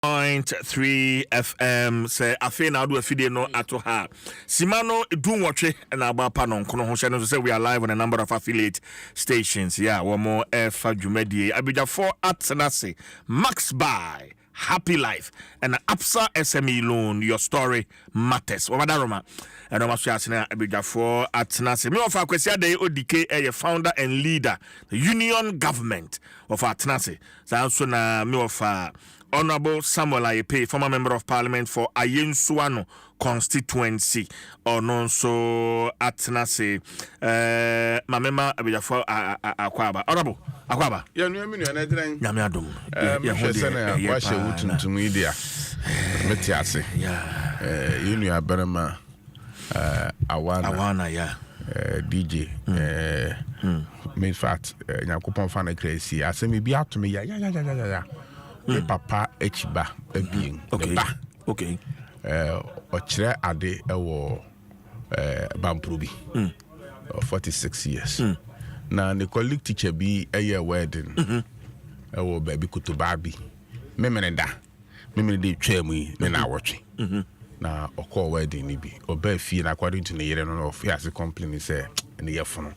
106.3 FM say afi na do afide no ato ha simano dunwotwe na abapa no nkono ho hye no say we are live on a number of affiliate stations one more fa dwumadie abidjafo atnase max buy happy life and absa SME loan your story matters wadaroma and omaso asena abidjafo atnase me of akwesi ade odike founder and leader the union government of atnase so na me of Honorable Samuel Ayepe, former member of parliament for Ayensuano constituency, or non so atnase Mamema Abijafo Akwaba. Honorable Akwaba. Ya nyami na dran. Nyami adom. Ya hwese na kwashe wutuntum media. Meti ase. Ya. Yenu abarama Awana ya. DJ in fact nyakopon fa na kresi asemi bi atome ya papa echiba ebien okay ochire ade ewo Bamprobi 46 years na ne colleague teacher bi eye wedding ewo baby kutubabi memene de twam yi ne na awotwe na okọ wedding ni bi oba fie na according to ne yere no of ya se complain say ne yefono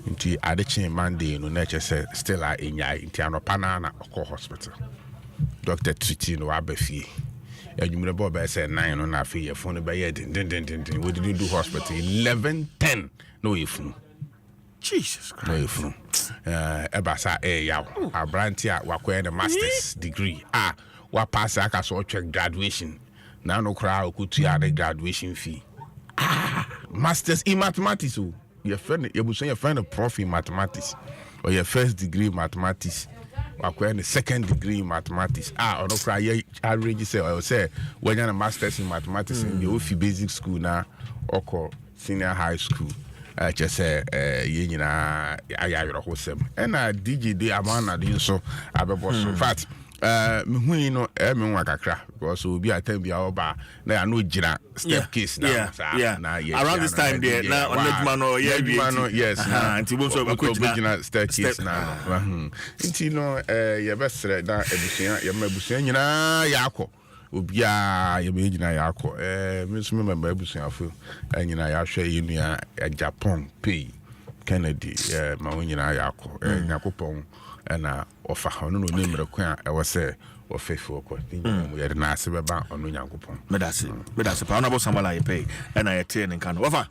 nti adechi Monday no na chese still a enyai nti anopa na okọ hospital doctor treating no abafie adwumre bo be say 9 no na afie yefono be ye din we did do hospital 11:10 no yefunu Jesus Christ no yefunu ebasa yaw abranti a wakoye the masters degree wa pass aka so check graduation na no kra okutu ya the graduation fee masters in mathematics your friend your friend prof in mathematics or your first degree in mathematics or the second degree in mathematics or no cry average say when you're a masters in mathematics in the OFI basic school now or senior high school just say you know I wholesome and DJ de amana do so abeboso fat me hu no me wan kakra because obi atam bia oba na ya no gira step case na around this time there na oneduma no yes anti bo so ko gira step case na nti no ye besre na ebusuan ye ma ebusuan nyina ya akọ obi a ye me nyina ya akọ me so me member ebusuan fo nyina ya hwe yenu ya Japan pay Kennedy ma nyina ya akọ nyakopon na ofa hono no nimre kwa e wo se ofefo ko tinyo yere na ase beba ono nyankopon medase pa Honorable Samuel Ayepe na yete ne kan wofa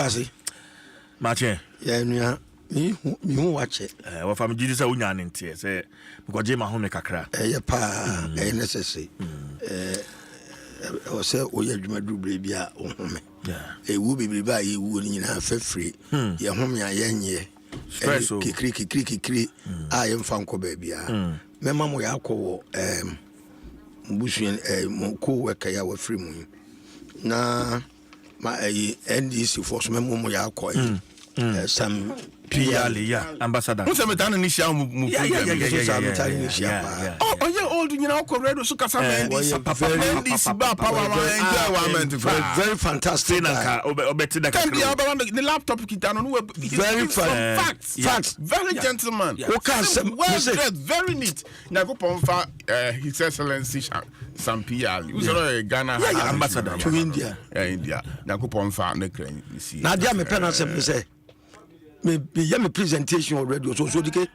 se mache ya nua mi hu wache wofa me gidi se unya ne ntie se because ma ho me kakra ye pa necessary o se o ye adwuma dubre bia o home wu bibiri ba ye wu ni nyina fefre ye home ayenye stress kikri I am fan ko baby mema mo ya akọ mbusuan mo ko weka ya wa free mu na ma NDC force mema mo ya akọ some Piali ambassador who say tana ni shia mu old you know ko redo so kasa NDC ba power enjoyment very fantastic na obeti da can be the laptop kita no very facts very gentleman very neat na go ponfa his excellency some Piali who say Ghana ambassador to India na go ponfa na kran si na dia me penance say me presentation already so dike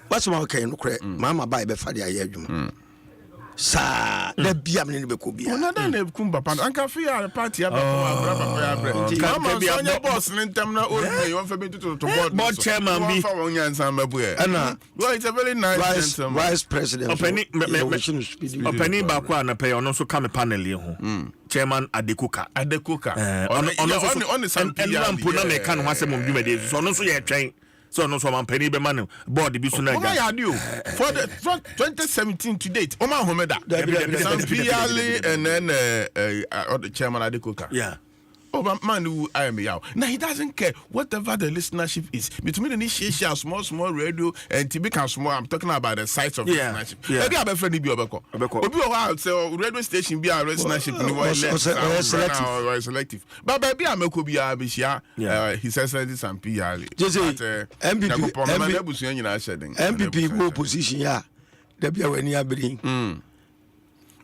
what's my okay no correct mama buy be fa dia adwuma sa da bia me ne be ko bia na da na kumba pan anka fi ya party ya ba mama so nya boss ne ntam na old me won fa be to board chairman bi fa won nya nsan mabu e na well it's a very nice gentleman vice president openi ba kwa na pay ono so come panel ho chairman Adekuka on some people na me kan ho asem dwuma de so ono so ye twen so no so man penny be man board bi so na ga for the 2017 to date o man homeda some Piali and then the chairman Adekuka Oh, man, who I am now. Now he doesn't care whatever the listenership is. Between the initiation, small radio, and typical small. I'm talking about the size of listenership. Maybe I'm a friend of Obeko. Obeko, so radio station be a listenership or selective. But baby, I'm a Kubia Bishia. He says this and PR. MPP position, yeah. There be when you are bring.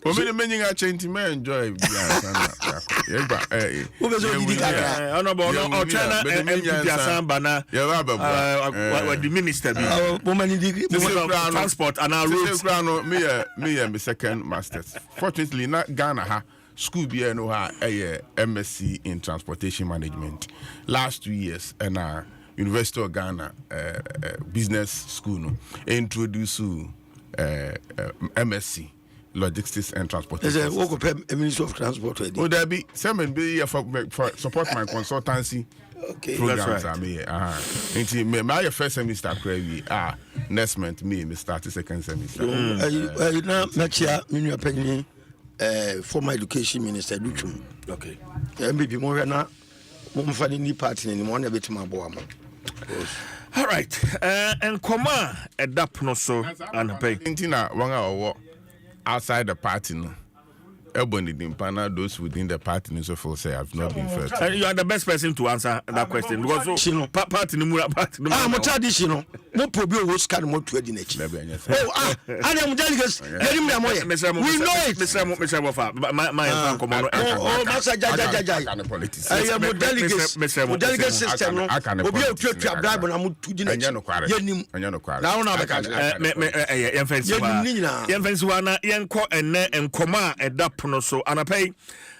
Obi me nyinga chenti me enjoy bia sana. Yeba honorable no China MPP asamba na the minister be transport and our roads me second masters. Fortunately not Ghana ha school be no ha MSc in transportation management. Last 2 years and University of Ghana business school no introduce MSc logistics and transportation. Is a Ministry of Transport? Would there be seven be for support my consultancy programs? Right. My first semester crazy. Next month me start the second semester. Now next year, me penny former education minister Duchum. Okay. MPP more na mo mfani ni party ni mo na betima bo am. All right. And comma adapt no so and pay. Intina wanga owo outside the party no. Everybody those within the party so far say have not been fed. You are the best person to answer that question because so party no party no. Mo tradition no probi o scan mo to edi na chi. I am delegates. We know it. Mr. My common. Masa jaja. Politics. I am delegates. Delegate system no. Obi o twa bribe na mo tudi na chi. Yenim. Now na beka. Yemfensiwa na yenko enne enkoma edap so anapay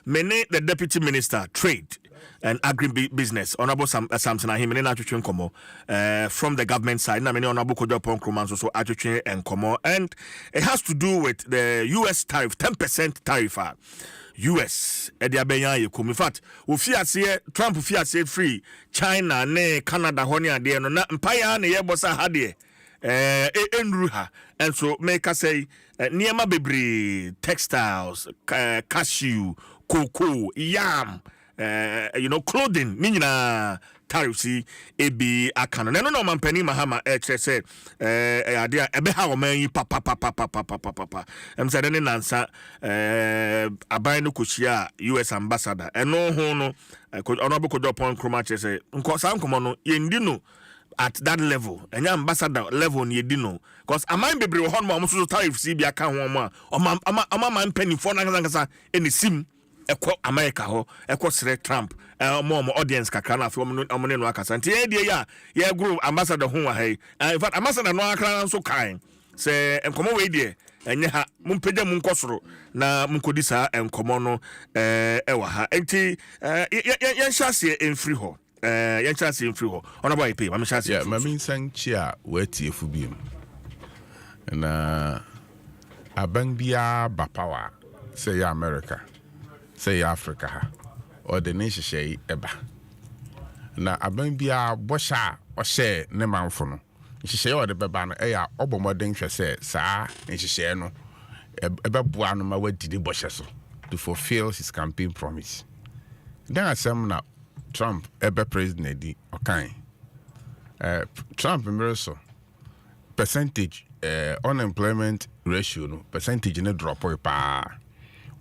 many the deputy minister trade and agribusiness honorable Samson him many atwetwe nkomo from the government side na many honorable Kodopon Kroman so atwetwe nkomo and it has to do with the US tariff 10% tariff US ediabenya yekom in fact ofiase Trump ofiase free China ne Canada honi ade no na empire na yebosa hade enruha and so make us say niema bebre textiles cashew cocoa yam clothing ninyina tariffs ebi akano no mampani mahama say ade ebe ha o man yi papa say ne nansa aban no kochia US ambassador eno ho no honorable Kodopon Kroma say nko san komo no yendi no at that level and ambassador level ni edino because amman bebre ho no so tariffs bi aka ho ma ama penny for na kasa eni sim ekọ America ho ekọ sere Trump mo audience kakra na afi omo ne no akasa nti e die ya group ambassador ho wa hai in fact ambassador no akra so kan se enkomo we die enye ha mumpede mu nkosoro na munkodi sa enkomo no ewa ha enti ye hyase enfri ho yan chance in free ho ona boy pay ma chance yeah ma min sanchi a wati efubiem na aban bia ba power say ya America say ya Africa ha or the nation shey eba na aban bia bosha o share ne manfo no nhihye o de beba no ya obomoden hwe say saa nhihye no ebe boa no ma wadi de boshe so to fulfill his campaign promise then asem na Trump ever president di okay Trump so percentage unemployment ratio no percentage ne drop pa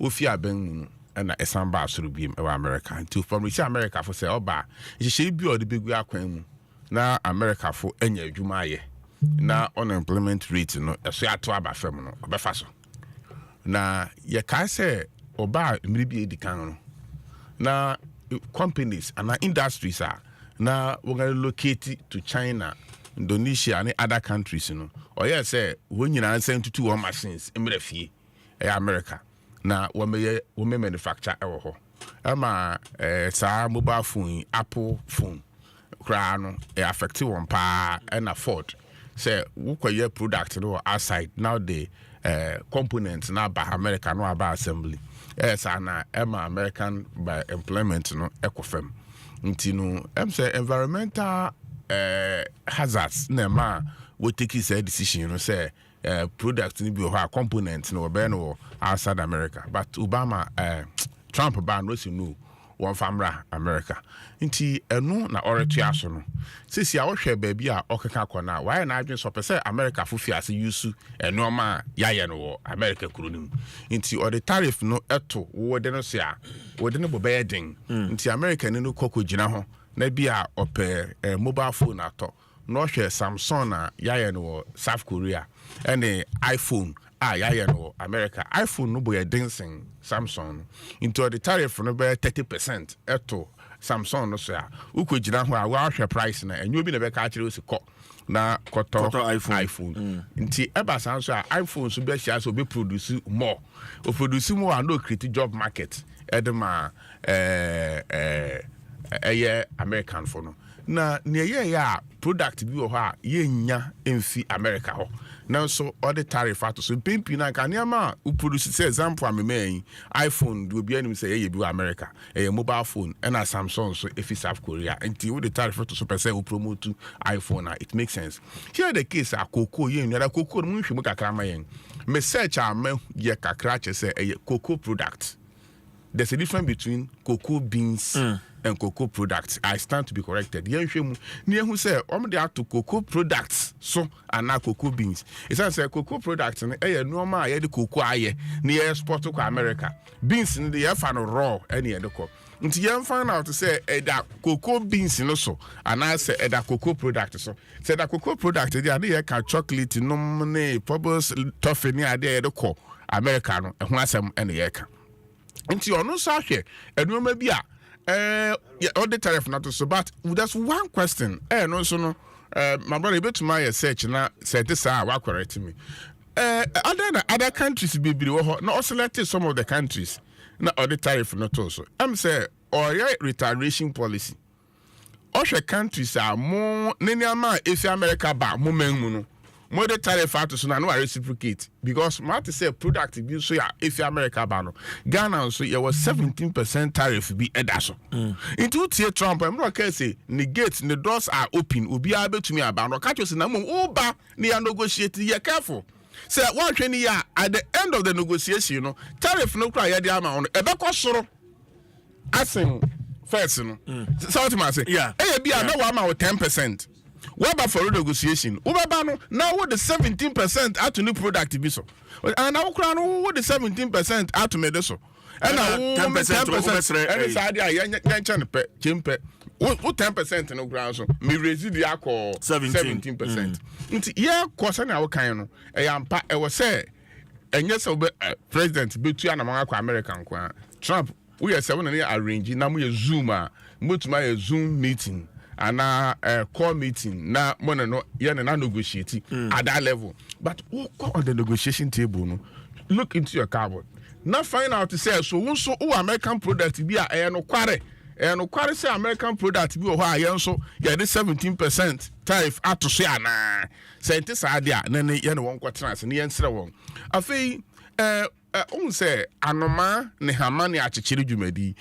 ofi aben na esamba asoro biem e America until from reach America for say oba nhihye bi o de begu akwan mu na America for enya adwuma aye na unemployment rate no eso ato aba fam no obefa so na ye ka say oba mmiri bi edikan no na companies and industries are now we're going to locate to China, Indonesia, and other countries. Or yes, say when you are sent to 2 machines in America. Now we manufacture our mobile phone, Apple phone, crown, affected one pa and afford. Say we your product outside now the components now by America no about assembly. Yes, ana American by employment no ecofem. Nti no say environmental hazards na ma we take this decision say product ni bi ho components no be no outside America but Obama Trump ban no no one famra America. Nti eno na oretua so no. Sisi a wo hwe ba bi a okeka kona why na adwen so pese America fufi ase yusu eno ma yaye no America kuronim. Nti or the tariff no eto wo de no so a wo de no bobe den. Nti America ni no koko gina ho na bi a ope mobile phone ato no hwe Samsung na yaye no South Korea ene iPhone no America iPhone no boy dancing Samsung into the tariff no be 30% eto Samsung no so ya uko gina ho a wa hwe price na enyo bi na be ka kire o si ko na koto iPhone nti eba san so a iPhone so be hia so be produce more o produce more and no create job market edema American for no na ne product bi wo ha ye nya emfi America ho now so all the tariff ato so pimpi na kan yama u produce say example ameme iPhone do bi anim say ye bi America mobile phone and Samsung so if South Korea until the tariff ato so per se u promote iPhone it makes sense here the case cocoa ye nya cocoa mu hwemu kakra ma yen me search am ye kakra che say cocoa product. There's a difference between cocoa beans and cocoa products. I stand to be corrected. Near who say, they are to cocoa products, so and now cocoa beans. It's as a cocoa products and a normal, the cocoa near export to America. Beans in the air raw, any other co. Until you find out to say that cocoa beans in also, and I say that cocoa product. So, say that cocoa product, the idea can chocolate, no money, purpose, toffee, near the co Americano, and one some any eka. Nti ono so ahwe enuma bia all the tariff not so but there's one question no so no my brother betuma search na say this wa correct me other countries be wo no select some of the countries na all the tariff not also am say or retaliation policy all the countries are more neniama if America ba mo manmu no more the tariff out so na no reciprocate because matter say product bi so ya if America ba no Ghana so there was 17% tariff bi edaso into tie Trump am no can say negate the doors are open obi abetumi aba no catch us na mum oba ne ya negotiate ye careful say one hwe ni ya at the end of the negotiation no tariff no kra ya dey ama on e be ko soro asin first no so what am say yeah bi na wa ma 10%. What about for negotiation? Ubabano now what the 17% out to new product be so. And now what the 17% out to me so. And now 10% and it's idea yan pe chimpe. What 10% no ground so. Me raise the alcohol 17%. Nti yeah kwasa na wakan no. E ampa e was say enye so president betu anamanga kwa American kwa. Trump we are seven na arrange na mo ye Zoom mutuma ye Zoom meeting. And call meeting na money no na negotiate at that level but who go on the negotiation table no look into your cupboard now find out to say so American product be no kware say American product be ho ayen so ya the 17% tariff ato so ana say this idea na ye no won kwatena ne yensere won afei say anoma ne hama ne achechiri dwumadi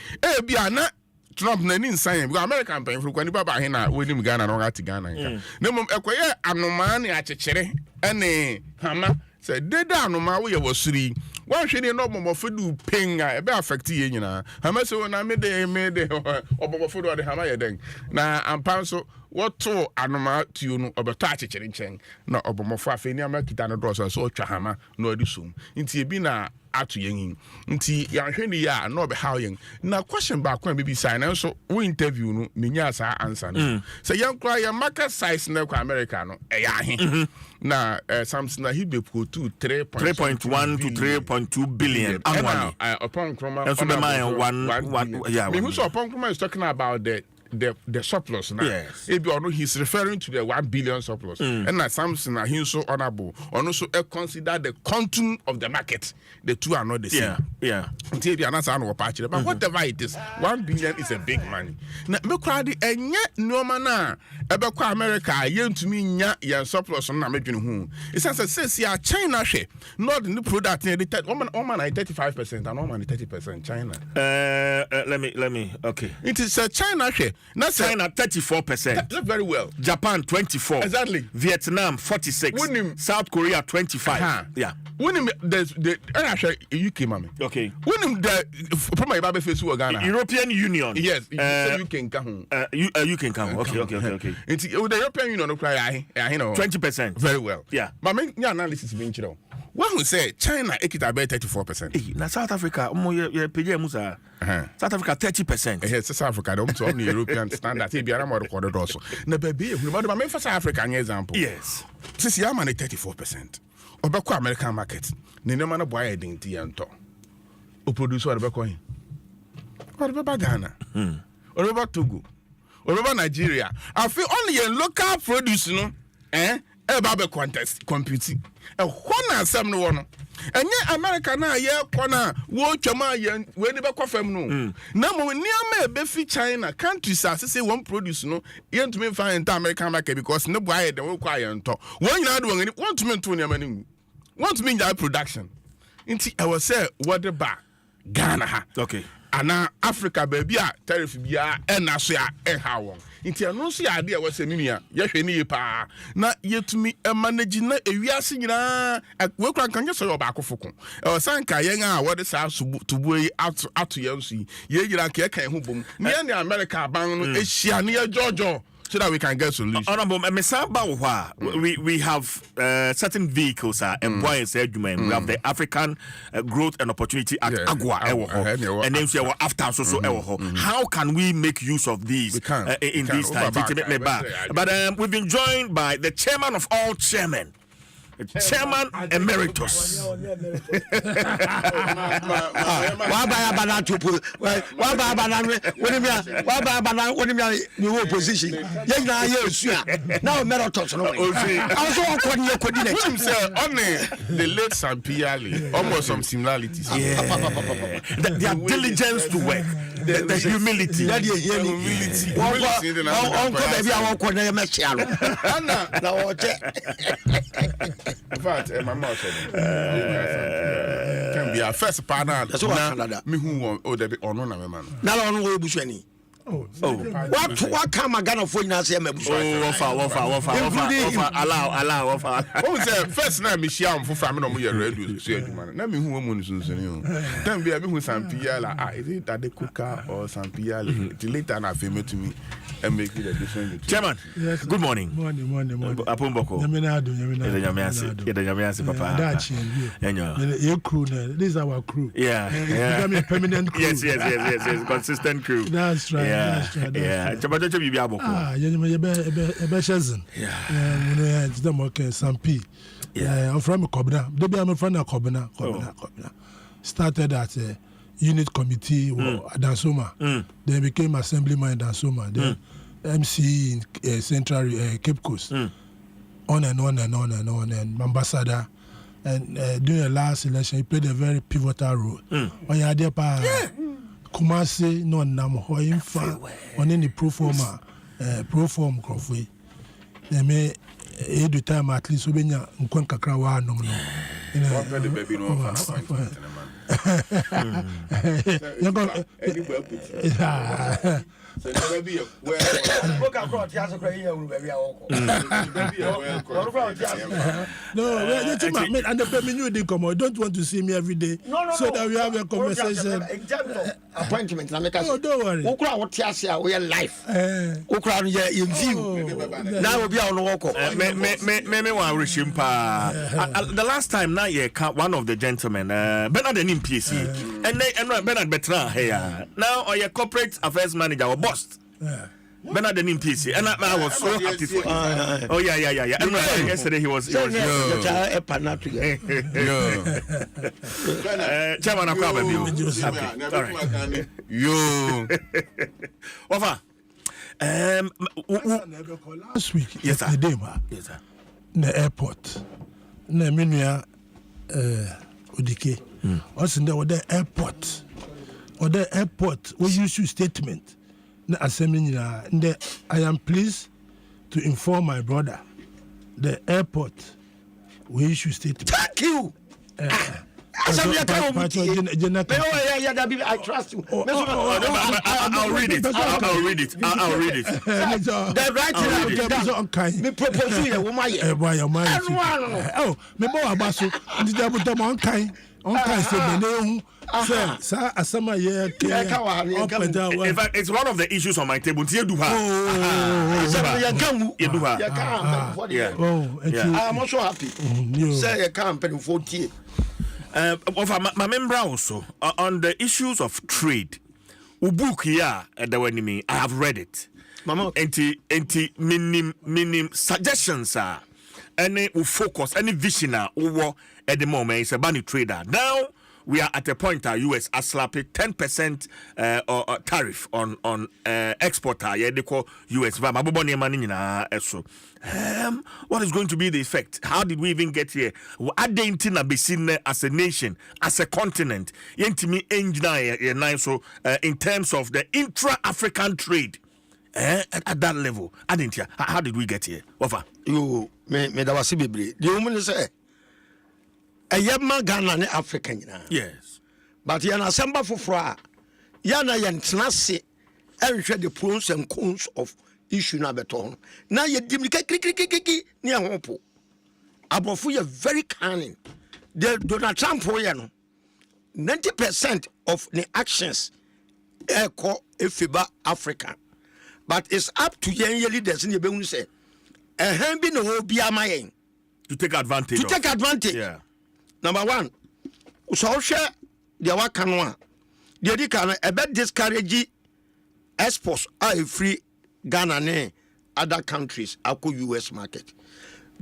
bia na Trump na ni nsan because American pen for kwani baba hina wenim Ghana no ati Ghana nka na mum ekoye anoma ne achechire ene hama say deda anoma wo ye wasuri wan hwe ne no bomofodu penga e be affect ye nyina hama so na me de obomofodu de hama ye den na ampan so woto anoma tuo no obeto achechire nchen na obomofo afeni amakita no do so otwa hama no adisum nti ebi na atu yen nti ya hwe ni ya no be how yen na question back when bbc na so we interview no menya sa answer no say yan kra ya market size na kwa America no e ya he na Samsung na hibe ko 3.1 to 3.2 billion annually upon kroma and so be my one yeah me who so upon kroma is talking about the surplus now. Yes. He's referring to the 1 billion surplus. And now Samsung he so honorable. And also consider the quantum of the market. The two are not the same. Yeah. Until you understand but whatever it is, 1 billion is a big money. Now me crowd and yet no man ebekwa America yen to me nya yen surplus na medwene hu. It says here China share not the new product the 35% and woman 30% China. Let me okay. It is China share. Not China 34%. That's very well. Japan 24%. Exactly. Vietnam 46%. South Korea 25%. Yeah. When the UK mommy. Okay. When the from my baby face Ghana. European Union. Yes. You can come. You can come. Okay. It's the European Union. You know. 20%. Very well. Yeah. But my analysis being true. When we say China, it is about 34%. Now South Africa, South Africa 30%. Yes, South Africa. Don't talk the European standard. If you are more recorded also. Na baby, remember my South Africa example. Yes. Since you are 34%. obekọ American market ne nema na boy identity ento o produce what obekọ hin what obekọ Ghana obekọ Togo obekọ Nigeria I feel only a local produce no eba be contest compete hona asem no wo no enye America na ye kona wo twama ye we ni be kwafam no na mo niam e be fi China countries as say one produce no ye ntumi fa enter American market because ne boy de wo kwa ye nto wo nyina de wo ngani want me nto niam ani want me that production nti I was say what the ba Ghana ha okay ana Africa baby a tariff bia na so ya ha won nti eno so ya ade a wase minua ye hwe ni pa na yetumi manage na ewiase nyina we kura kan so ba akofoko e sanka yen a wode sa tubu yi ato ye nso ye gira ka kan ho bom ne ne America ban no ehia ne ye jojo so that we can get solution. Honorable, we have certain vehicles and we have the African Growth and Opportunity Act, AGWA, and then we have after so how can we make use of these in these times? But we've been joined by the chairman of all chairmen, Chairman Emeritus. Position. Now Emeritus. The late Sampiali, almost some similarities. Their diligence to work, the humility. In fact, my mom said, can be our first partner. That's what me who oh, there be on one man. Now on way busheni. What come I gonna for you say me allow. Oh, say first na me share for family no mo ye radio so aduma na me hu wo mo nso ni o. Then be me hu Sampiala is it that the cooker or Sampiala the later na fame to me and make it a different. Chairman, yes, good morning. Morning. Apumboko. Nyamiasi papa. That's your crew. This is our crew. Yeah. Become a permanent crew. Yes. Consistent crew. That's right. Yeah. Chabajo you be aboko. Yeah. It's them okay. Sampi. Yeah. I'm from Kobna. I'm from Kobna. Started at unit committee Dansoma. Then became assemblyman in Dansoma. Then MC in Central Cape Coast. On and on. And ambassador. And during the last election, he played a very pivotal role. On your idea, Kumasi no nam ho infa on any pro form crofwe. They may do time at least obenya nkwan kakra wa no no. The baby no so never be where and the permanent come on. Don't want to see me every day. So that we have a conversation. Appointment. Oh, don't worry. Okra what tiasia we life. Okra in view. Now we be on walk. Me wa reshimpa. The last time na ye one of the gentlemen Bernard in PSC and Bernard Betra here. Now or your corporate affairs manager or boss. Bernard in PC, and I was so happy for him. Oh yeah. And yesterday he was Chairman of Club. You. Wafa. Last week, yes, sir. Yes, sir. The airport. Na minua Odike. Also the airport. Or the airport we issue statement. I am pleased to inform my brother the airport we issue statement. Thank you. I trust you. I'll read it. The right me propose you oh, me more about so in fact, it's one of the issues on my table. I'm also happy. Say you can't pay 40. My member also on the issues of trade. Book here I have read it. Mama, minim suggestions are any focus, any vision at the moment is about the trader. Now we are at a point that US has slapped 10% tariff on exporter. Yeah, they call US. What is going to be the effect? How did we even get here? Are they in as a nation, as a continent? So in terms of the intra-African trade. At that level, how did we get here? Over. You me that was the woman say a yama Ghana ne African. Yes. But yana samba for fra yana yantrase and share the pros and cons of issue na beton. Now you dimika kiki near hopo. Abofu you very cunning. The Donald Trump for 90% of the actions call FIBA Africa. But it's up to young leaders in the Benin say, and be no be a man to take advantage. Yeah. Number one, so share the Wakanoa. The Adikana a bit discourage exports are free Ghana ne other countries, ako US market.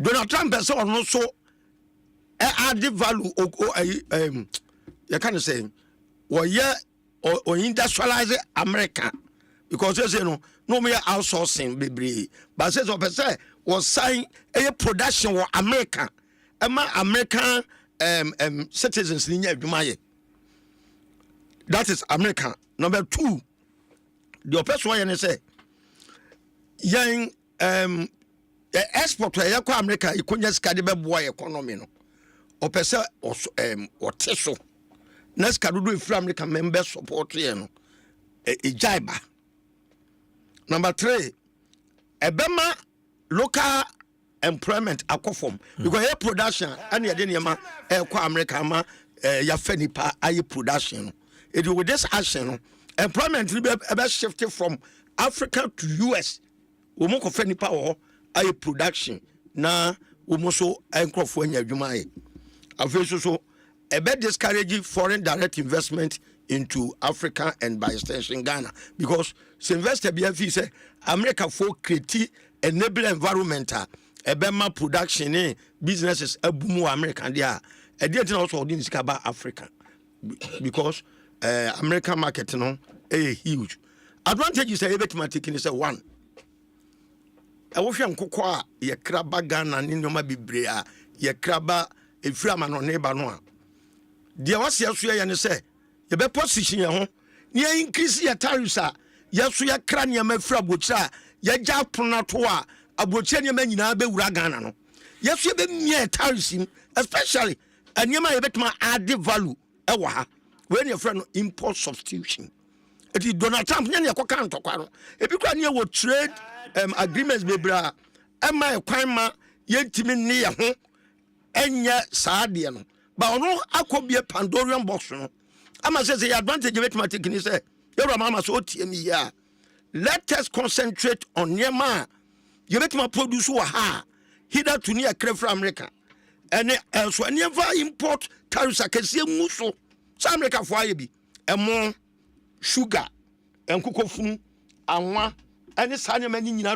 Donald Trump has also added value you can say, or industrialize America. Because you say no mere outsourcing baby. But says of say was sign a production or America. American citizens in Jumaye. That is American. Number two, the person why say young export to America, you couldn't just carry boy economy no. Or person or teso. Next can do if American members support you a jaiba. Number three, ebema local employment akofom because your production and your denima kwa America ma ya fenipa ayi production. It with this action, employment will be shifted from Africa to US. We mo ko fenipa or ayi production na we mo so enkrofo anya adwuma ayi. Afeso so ebe discourage foreign direct investment into Africa and by extension Ghana because the investor BFE say America for create enable environment ebema production businesses ebumu American there e dey also odin sika ba Africa because American market no huge advantages say ebetuma say one e wo hwe nkokọ a ye kraba Ghana ni nyoma bibre a ye kraba efura ma no neba no a de wase aso ye ne say you be position your home near increase your tariffs. Yes, we are crania me fra bocha, ya ja pronatoa, a bocha near menina be uragana. Yes, you be mere tariffs, especially, and you might bet my add value. Ewa, when your friend import substitution. It is Donald Trump, near Cocan Tocano. If you can hear what trade agreements be bra, and my crime, yet timin near home, and yet Sardian. But no, I could be a Pandorian box. I must say the advantage of it, my taking is your mama so here. Let us concentrate on your man. You make my produce ha hither to near crave from America. And else when never import tariffs I can see muso. Some America for be and more sugar and cocoa and one and this honey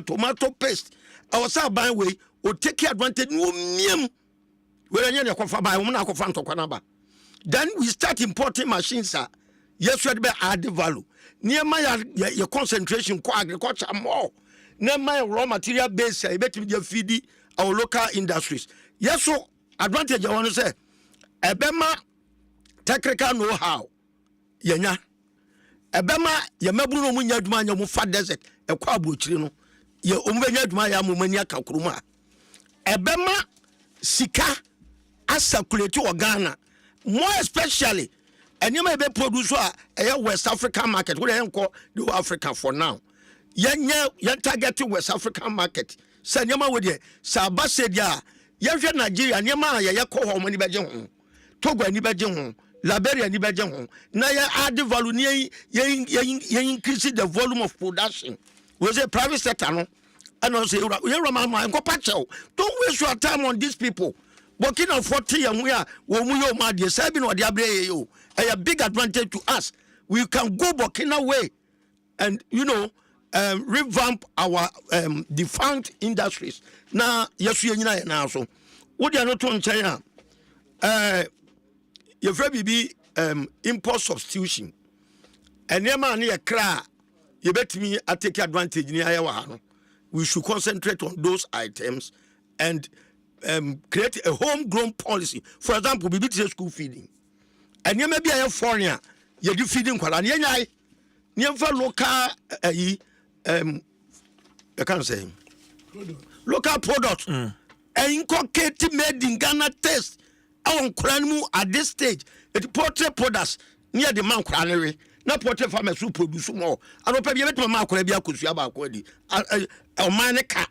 tomato paste. Our side by way will take advantage no miem. Where any of by woman of Fanto. Then we start importing machines. Yes, we add the value. Near my your concentration for agriculture more. Near my raw material base, I bet you feed our local industries. Yes, so advantage I want to say. Ebema technical know-how. Yenya. Ebema yemebulu munya duma nyamu fa desert. Ekwa abuchiri no. Ye omenya duma ya mumania kakuruma. Ebema sika assaculate Ghana. More especially, and you may be producer a West African market. We don't call the Africa for now. Yan targeting West African market. Send your with you. Saba said ya. Yan Nigeria, and your man, ya call home any bedroom. Togo any bedroom. Liberia any bedroom. Now you add the value, you increase the volume of production. Was a private sector, no? And I say, you're my mind, go patch out. Don't waste your time on these people. Working on 40 and we are when we are mad, yes, I've been what you a big advantage to us. We can go Burkina way and revamp our defunct industries. Now, yes, you know now. So, what you are not to China? Your friend be import substitution. And your man near cry. You bet me I take advantage near our. We should concentrate on those items and create a homegrown policy. For example, we beat school feeding. And you may be a foreigner, you do feeding quality. You for local, I can't say local products. And inculcated made in Ghana test on Kranu at this stage. It portrait products near the Mount Cranary. Na portrait farmers who produce more. I don't pay you to my Korea Kusiaba Kwedi. A maneka.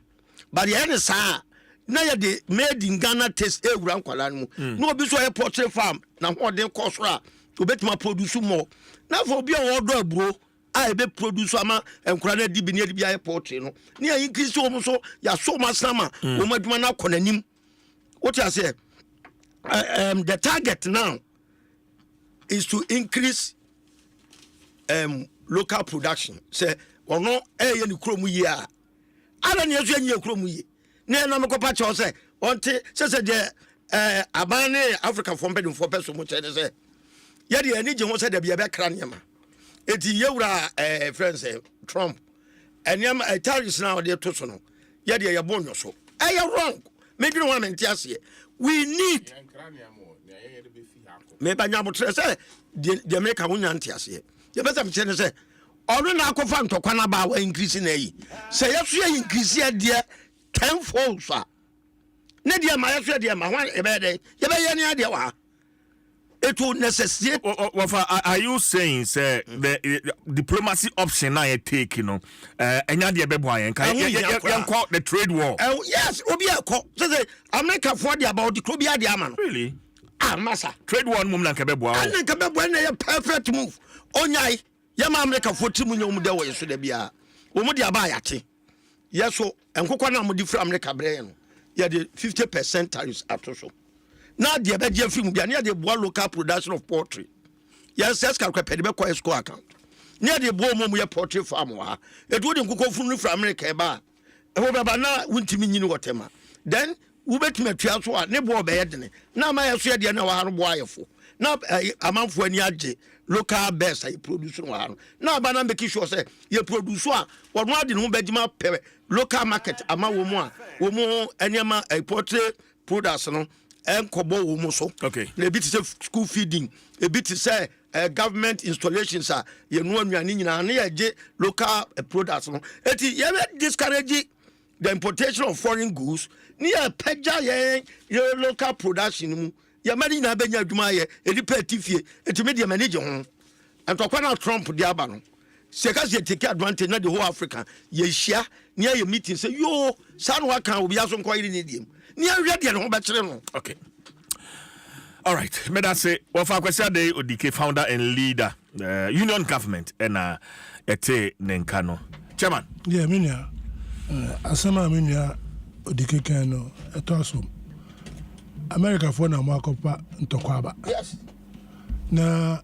But the end is na the made in Ghana test a grand Kwalanu. No, be so a portrait farm. Now what they cost to bet my produce more. Now for be a order, bro. I be produce ama and Krana di near the portrait. No, near increase almost so ya so much summer. Woman konanim. What I say? The target now is to increase local production. Say, or no, any chromu year. I don't know any chromu year. Nay, no, Copacho say, want to say, Abane Africa from bedroom for person, which I say. Yet, the energy was said to be a back cranium. It's Yura, friends, Trump, and yam a tariffs now, dear Tosono. Yet, you're born or so. I am wrong. Maybe no one in Tiasia. We need. Maybe I'm not say the American woman Tiasia. You better say, or no, I confirm to Kwanaba increasing a. Say, yes, we increase here, dear, tenfold, sir. Nadia, my dear, my one a bad day. You may any idea. It will necessitate. Are you saying, sir, the diplomacy option I take, you know, and you call the trade war? Yes, Obia, say, America for the about the Cobia Diamond. Really? Ah, Massa. Trade war, Mumlan Cabebo. And then come when they are perfect move. Onyai, Yama America for Timuno Mudawa, so there be a Umudia Bayati. Yes, so, and Kokana Mudi from America Brain. You had the 50% tariffs at also. Now, the Abedja film, they are near the local production of poultry. Yes, that's can pay the quiet score account. Near the Bomo poultry farm, it wouldn't go from America. However, now, wouldn't mean whatever. Then, we bet me a trial, never bad. Now, my said, you know, I'm wonderful. Now, a month when you local best I produce one. Now, but I'm making sure say you produce one. What more than home bedroom local market, a man, woman, any a portrait products, no, and cobo womoso. Okay. A bit of school feeding, a bit to say government installations are you know, you are near local products. No, it discourage the importation of foreign goods near Peja, your local production. Ya mari na benya adwuma ye edipa tifie etime de manage ho and to kwana Trump de aba no se ka se take advantage na the whole Africa ye hia near your meeting say yo san wa kan obi aso nko yiri ne diem near hwe de no be kire no. Okay, all right, me that say Wafa Kwesi Ade Odike, founder and leader union government and ete nenkano chairman. Yeah, minya asama minya Odike kan no etoaso America for na makopa ntokwaba. Yes. Na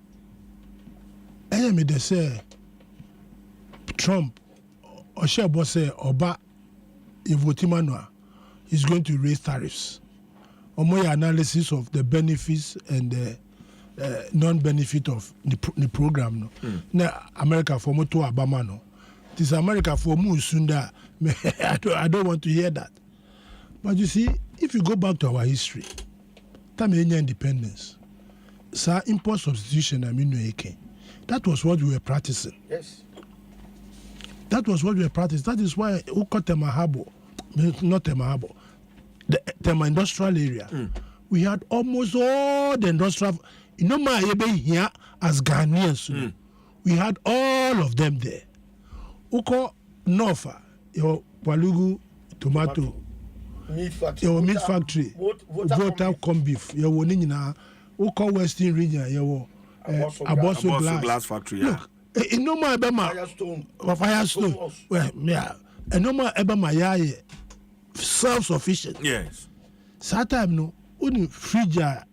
me de say Trump or share boss say oba evotimanwa is going to raise tariffs. Omoya analysis of the benefits and the non-benefit of the program no. Na America for moto Obama no. This America for Musunda. I don't want to hear that. But you see, if you go back to our history, time independence, sir, import substitution, that was what we were practicing. Yes. That was what we were practicing. That is why not Temahabo, the Tema industrial area, we had almost all the industrial, you know, my here as Ghanaians, we had all of them there. Uko Nofa, your Palugu, tomato. Meat factory, water corn beef. You will need na. Uko Western region. You will Aboso glass factory. Look, no more Ebama Firestone. Well, yeah, no more Ebama ya self-sufficient. Yes. Satam no. Uni fridge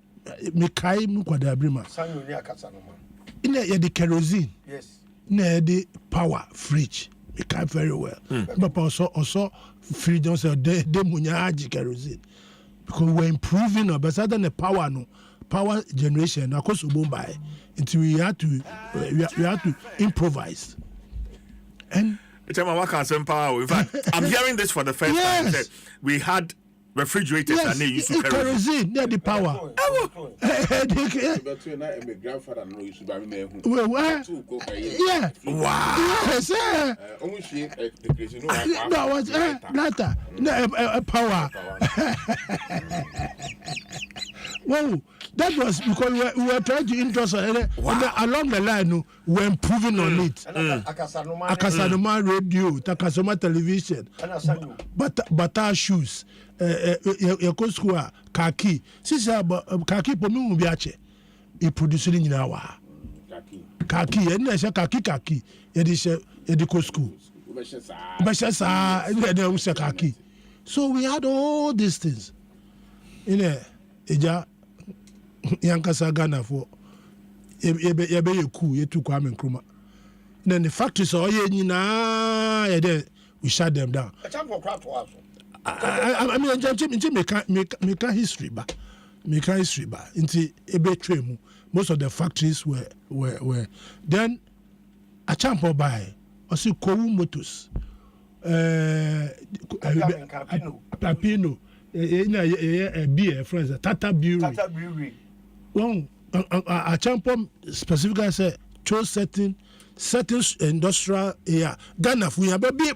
me kai mu kwada brima. Sanyo ni akasa no man. Ina ya the kerosene. Yes. Ina ya the power fridge. We can very well. But also freedom say they munyaji kerosene because we're improving on better than the power generation. Of course, until we have to improvise. And it's a power. In fact, I'm hearing this for the first time. That we had refrigerators and they used to kerosene. They had the power. My grandfather used to buy me. Well, yeah. Wow. Yes, no, was later. No, power. Well, that was because we were trying to introduce along the line. We're improving on it. Akasanoma radio, Takasoma television, Bata shoes, Yakoskua, Kaki. Since Kaki Pomu Biache, he producing in our Kaki, and I said Kaki, Edikosku. Bashasa, Kaki. So we had all these things. Eja Yankasa Ghana for Ebe Ku, you took Kwame Nkrumah. Then the factories are we shut them down. I mean, make a history, but into Ebe Tremu. Most of the factories were then a champion by also Kowu Motors, Papino. Beer, friends, Tata Brewery. Well, a champion specifically said chose certain industrial area. Ghana, we have beer.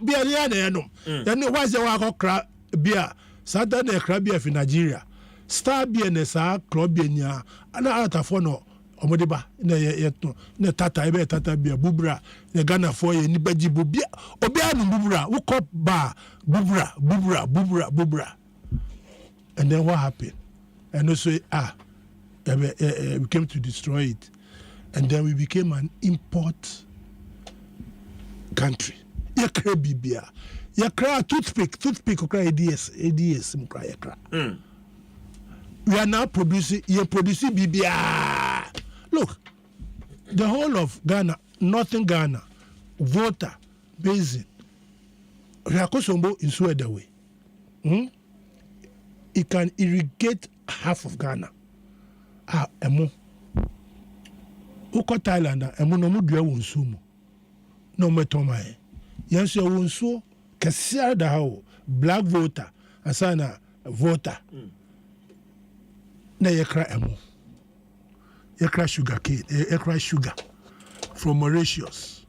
Then why is the walk crab beer? Saturday crab beer in Nigeria. Star beer and a club beer. And out of one Omodiba, ne Tata, Tata beer, Bubra, the Ghana for ye, Nibaji Bubia, Obian Bubra, who cop bar, Bubra. And then what happened? And also, we came to destroy it. And then we became an import country. Yakra bibia. Yakra toothpick, okra ADS, mukra yakra. We are now producing bibia. Look, the whole of Ghana, northern Ghana, Volta, Basin, Rakosombo in Sweden way. It can irrigate half of Ghana. Emo. Uko Thailand, emo no mu dua wonsu mu. No metomae. Yanso wonsu kesiara da ho black voter asana voter. Na yekra emo. Yekra sugar cane, yekra sugar from Mauritius.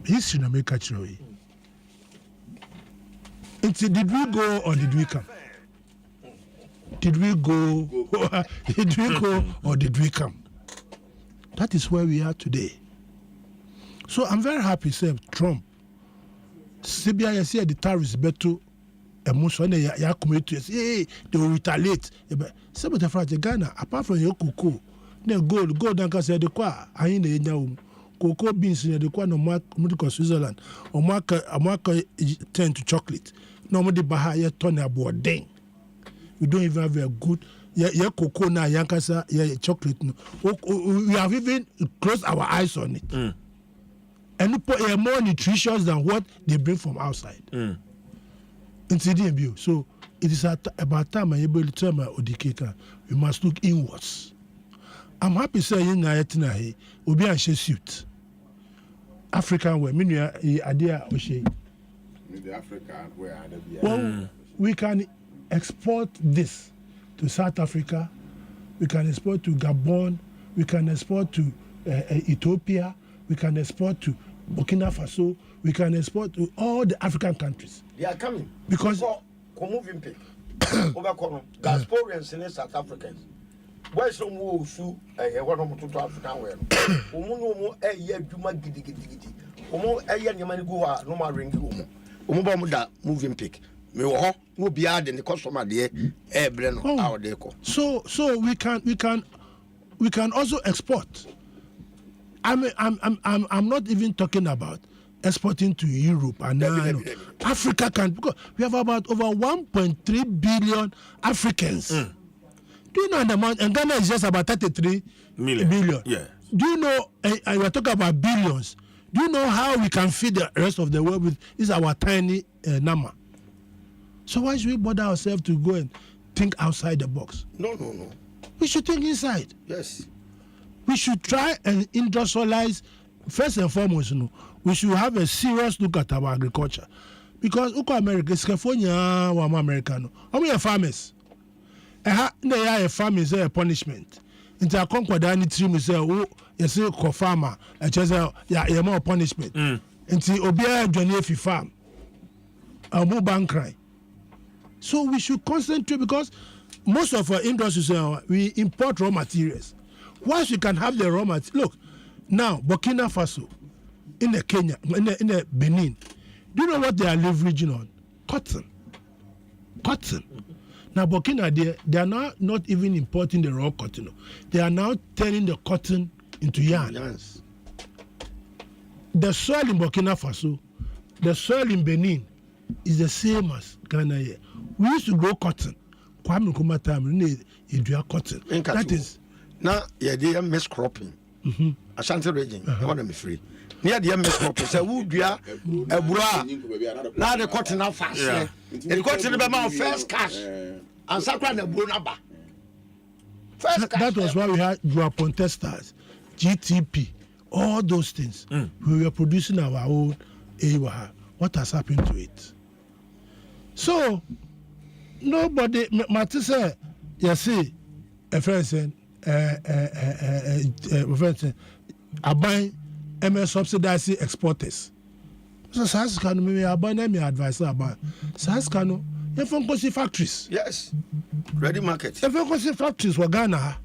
History na make actually. Did we go or did we come? Did we go? Did we go or did we come? That is where we are today. So I'm very happy, sir, Trump. CBI said the tariffs better. And most when they are committed, hey, they will retaliate. Some of the France, Ghana, apart from your cocoa, then gold, and say the qua, I in the cocoa beans in the qua no more Switzerland, or mark 10 to chocolate. Normally, Bahia turn about dang. We don't even have a good cocoa now, Yankasa, chocolate. We have even closed our eyes on it. And we are more nutritious than what they bring from outside. So it is about time I'm able to tell my Odikeka, we must look inwards. I'm happy saying that we'll be a suit. African way, idea Oshe. Well, we can export this to South Africa, we can export to Gabon, we can export to Ethiopia, we can export to Burkina Faso, we can export to all the African countries. They are coming. Because moving pick. Diasporians in South Africans. Why some who sue a one of two African way? Umuno a year Juma giddy. A year Yaman go no more ring. Umubamuda moving pick. Me will be adding the customer there. Our deco. So we can also export. I'm not even talking about exporting to Europe and Africa can, because we have about over 1.3 billion Africans. Do you know the amount? And Ghana is just about 33 billion. Yeah. Do you know? We're talking about billions. Do you know how we can feed the rest of the world with is our tiny number? So why should we bother ourselves to go and think outside the box? No. We should think inside. Yes. We should try and industrialize. First and foremost, we should have a serious look at our agriculture. Because America is California, American. How many farmers? They are farmers, a punishment. Into a conquer any team say, oh, you say, farmer, and just yeah, more punishment. Into Obia Johnny farm, a more bank cry. So we should concentrate because most of our industries we import raw materials. Once we can have the raw materials, look now Burkina Faso, in the Kenya, in the Benin, do you know what they are leveraging on? Cotton. Now Burkina, they are now not even importing the raw cotton. They are now turning the cotton into yarn. Yes. The soil in Burkina Faso, the soil in Benin is the same as Ghana here. We used to grow cotton. Kwame Nkrumah time, you do cotton. That is now yeah, they are miscropping. Ashanti region, I want to be free. Near the miscropping, so who do a bra? Now the cotton are fast. The cotton about first cash and sacred the bonaba. That was why we had Guapon testers, GTP, all those things. We were producing our own AWA. What has happened to it? So nobody Martin said, you see, a friend said, I buy MS subsidizing exporters. So Saskano, maybe I buy them advice about Saskano, you can see factories. Yes. Ready market. If you can see factories for Ghana,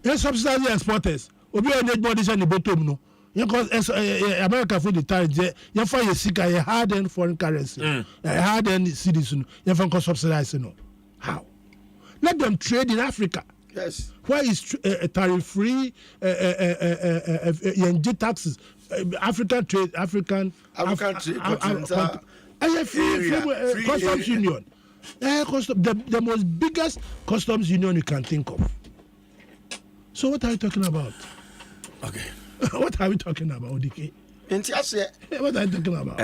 you subsidizing exporters. Obi on the bodies and the bottom no. Because America for the time, you find a sick, a hardened foreign currency, a hardened citizen, you find subsidizing. How? Let them trade in Africa. Yes. Where is tariff-free taxes? African trade, African trade, customs union. The most biggest customs union you can think of. So what are you talking about? Okay. What are we talking about, ODK? What are you talking about?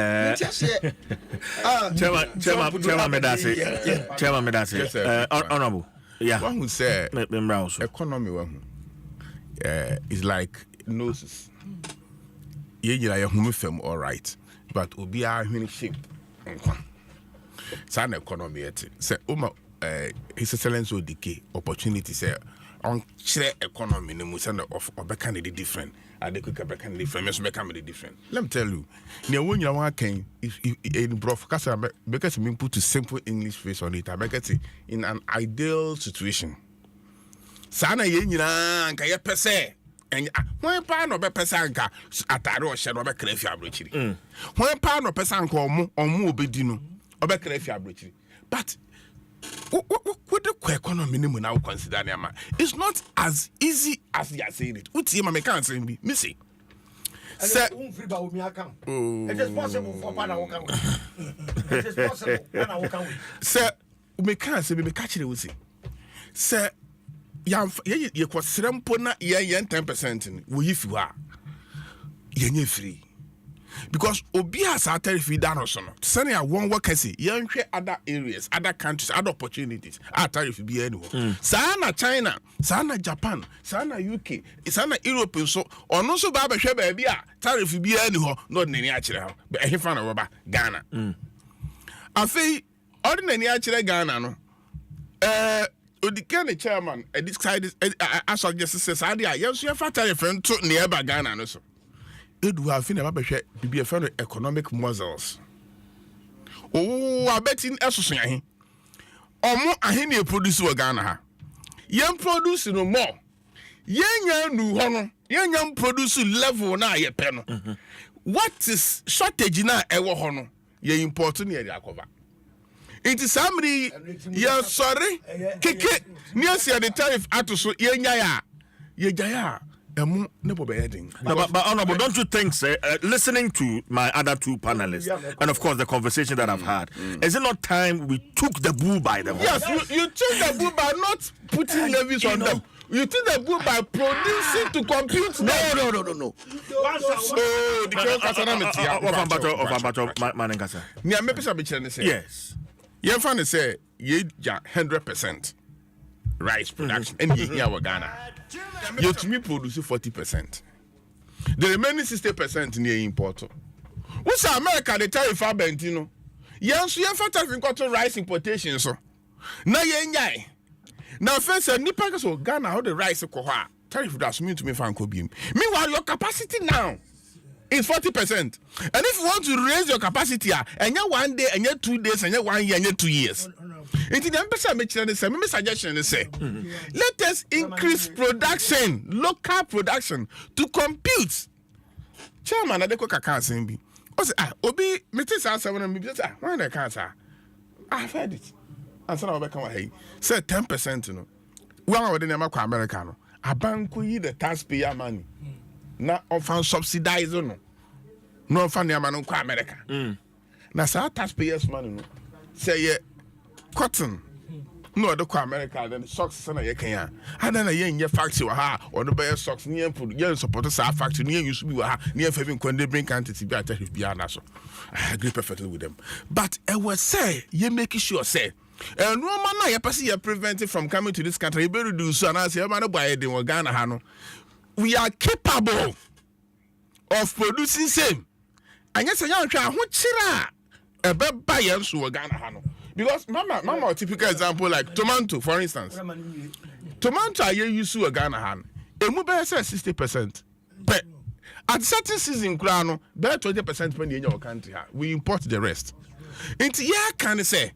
Chairman Medase. Honorable. Yeah. One who said economy is like noses. Yeah, you're human all right, but will be our human shape. San economy say His Excellency ODK opportunity say on share economy no musa of obekane different. They could become different. Different. Let me tell you, near when you want can in brof because me put a simple English face on it. I make it in an ideal situation. Sana yenina nka ye pese and when pa no be pese nka atare o hye no be krefi abrochiri. When pa no pese nka omu obedi no obe krefi abrochiri. But what the economy now consider it's not as easy as you are saying it. What you can't say me, missy. Sir, it is possible for Pana. It is possible. Sir, we can't say me catch it. Say, sir, you could serampona 10% if you are. You're free. Because Obi has a tariff down or something. Suddenly, one work can see young other areas, other countries, other opportunities. Our tariff be anywhere. Sana China, Sana Japan, Sana UK, Sana Europe, so or no so Baba Sheba be tariff be anywhere, not any actual. But he found over Ghana. I say, ordinary actual Ghana, no. The chairman decided, as I just said, yes, you have a tariff to nearby Ghana, no so. It will have been a be a friend of economic muscles. Oh, I bet in Essosia. Or more a henny produce Ghana. Young produce no more. Young new honor, young produce level now a pen. What is shortage now ever honor? Ye important near Yakova. It is somebody, you're sorry, kick it, near the tariff at so yaya, ye jaya. But Honorable, don't you think, sir, listening to my other two panelists, and of course the conversation that I've had, is it not time we took the bull by the horn? Yes, you took the bull by not putting levies on them. You think they go by producing to compute? No. Oh, the girl Yes. You find say you 100% rice production and you here Ghana. You to me produce 40%. The remaining 60% near import. What's America the tariff for Bentino? Yes, you have to rice importation so. Now you now first nipa so Ghana how the rice ko ha tariff does mean to me fan ko biem. Meanwhile your capacity now is 40%. And if you want to raise your capacity and you 1 day and you 2 days and you 1 year and you 2 years. Into the embassy make my suggestion is say let us increase production, local production to compute. Chairman adeko kaka sembi. O say obi metis answer when me say why the cancer. I've heard it. Answer na obeka wa hey. Say 10% no. One of them kwa America no. Abanko yi the taxpayer money. Na ofan subsidize no. No ofan the man kwa America. Na sa taxpayers money no. Say ye cotton. No the kwa America then socks na ye kan. And then ye factory wa ha or the bear socks near put ye support sa factory near used to be wa ha near faving kwende bring quantity be at bia na so. I agree perfectly with them. But I will say ye make sure say and no man na ye person ye prevent it from coming to this country. You better do so and I say man buy the Ghana ha no. We are capable of producing same. And yes, I want to ho chira e be buy am so Ghana ha no. Because mama a typical example like tomato for instance. Tomato you use to Ghana ha no. Emu be say 60%. But at certain season kra no be 20% when in your country ha. We import the rest. Into ya can say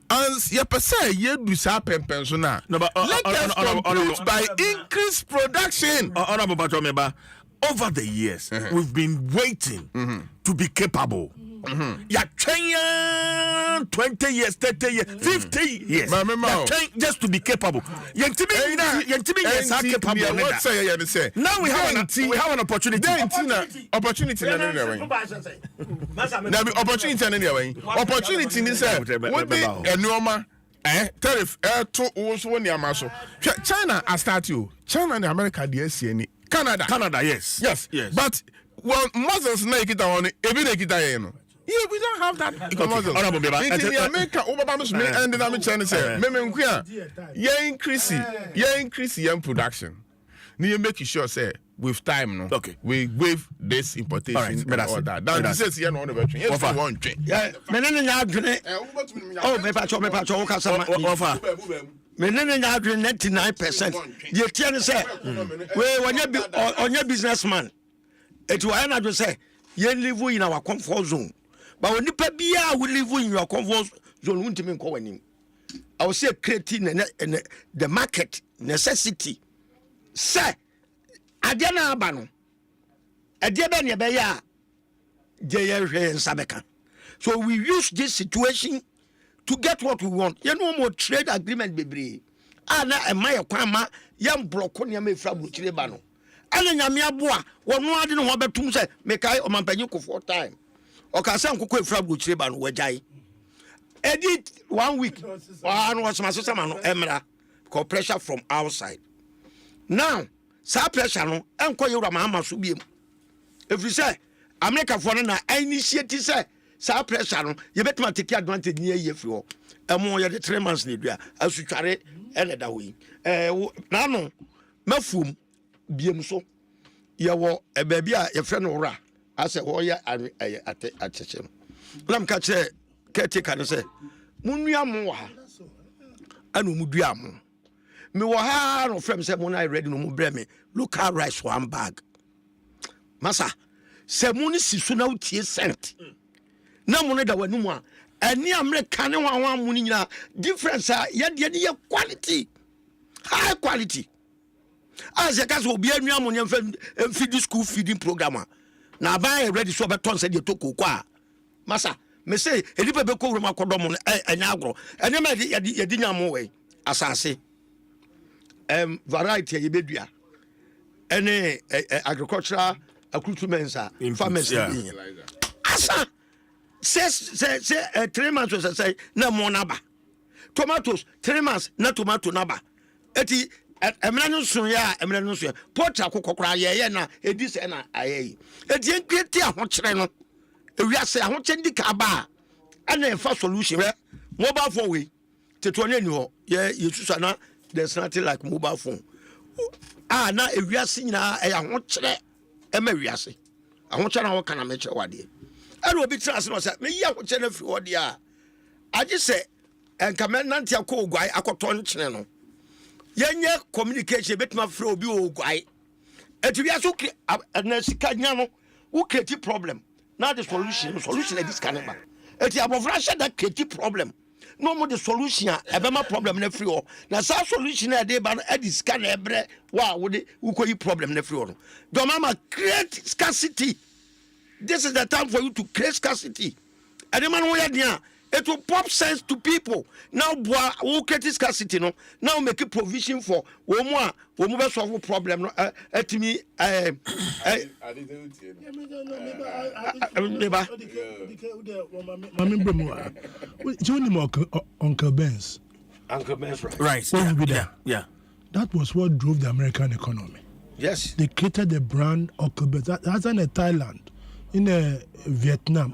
as you say you do sa pempenso na. No, but let us compete by increased production. Honorable Batomeba, over the years, we've been waiting to be capable. Yeah, 20 years, 30 years, 50 years. Just to be capable. Now we have an opportunity. Opportunity is would be a normal tariff to also one year. China, I start you. China and America, the Canada, yes. But well, Muslims make it on every day. Yeah, we don't have that. In America, Obama's and the American say, increase young production. You make sure say with time, no. Okay. We waive this importation and all that. That is here on the version. Yes, one thing. Yeah, oh, me pacho, offer. Menene na adwene 99%. Ye tie say, we on your businessman. It will not say, you live in our comfort zone. But when you pay, we live in your comfort zone. Won't even call him. I will say creating the market necessity. Say, Adiana Abano, Adiabanya Baya, Jay and Sabeka. So we use this situation to get what we want. You know more trade agreement, baby. Ana and my Kwama, young Broconia me from Chilebano. Ana nyamia boa wono ade no ho betum se mekai o mampanyiko 4 time o ka san kokko efra buchire ba no wajai edit 1 week no was masosama no emra ko pressure from outside now sa pressure no enko yewra ma so biem every say America for na initiate say sa pressure no ye betima take advantage ni ye fi ho emo ye the 3 months na dua asutware ene da hoyi na no mafum biem so ye wo baabi a ye frɛ no wora ase ho ye atcheche no lam ka che caretaker no sɛ munua mo wa ana mu dua mo me wo ha no frɛ me sɛ mo na ready no mu brɛ me local rice 1 bag masa sɛ mo ni sisu na utie cent na mo ne da wanu mu a ani America ne wa mo ni nyina difference a ye de ye quality high quality. As a case will be a new ammonia feeding school feeding program. Now, buy ready so beton said you took qua. Massa, may say, a little bit of Macodom and agro, and you made a dinner way, as I say. Variety, Ibedria, any agricultural accoutrements in farmers. Asa says 3 months was say, no more naba. Tomatoes, 3 months, not tomato naba. Eti emra no so ya emra no so portrait kokokora ye na edi se na aye edi enkreti ahokyere no ewiase ahokyere ndi ka ba ana enfa solution mobile phone we tetone ni ho ye yesusa na there's nothing like mobile phone na ewiase nyina ahokyere ema wiase ahokyere na wo kana me kire wade ana obi trans no se me yi ahokyere na fi wode a agi se enka me nante akọ ogwai akoto nkyere no yenye communication betuma frɛ obi ogwai etubiaso na sika nya no wo create problem now the solution is this kaneba eti abofra sha that create problem no more the solution ebema problem na free o na sa solution na dey ba no e sika na ebre wa wo de wo koyi problem na free o no do mama create scarcity. This is the time for you to create scarcity. And man wo ya dia it will pop sense to people. Now, who create scarcity no? Now make a provision for one more solve problem. No, to me, Uncle Ben's. Uncle Ben's, right? Yeah. That was what drove the American economy. Yes, they created the brand Uncle Ben's. That's in Thailand, in Vietnam,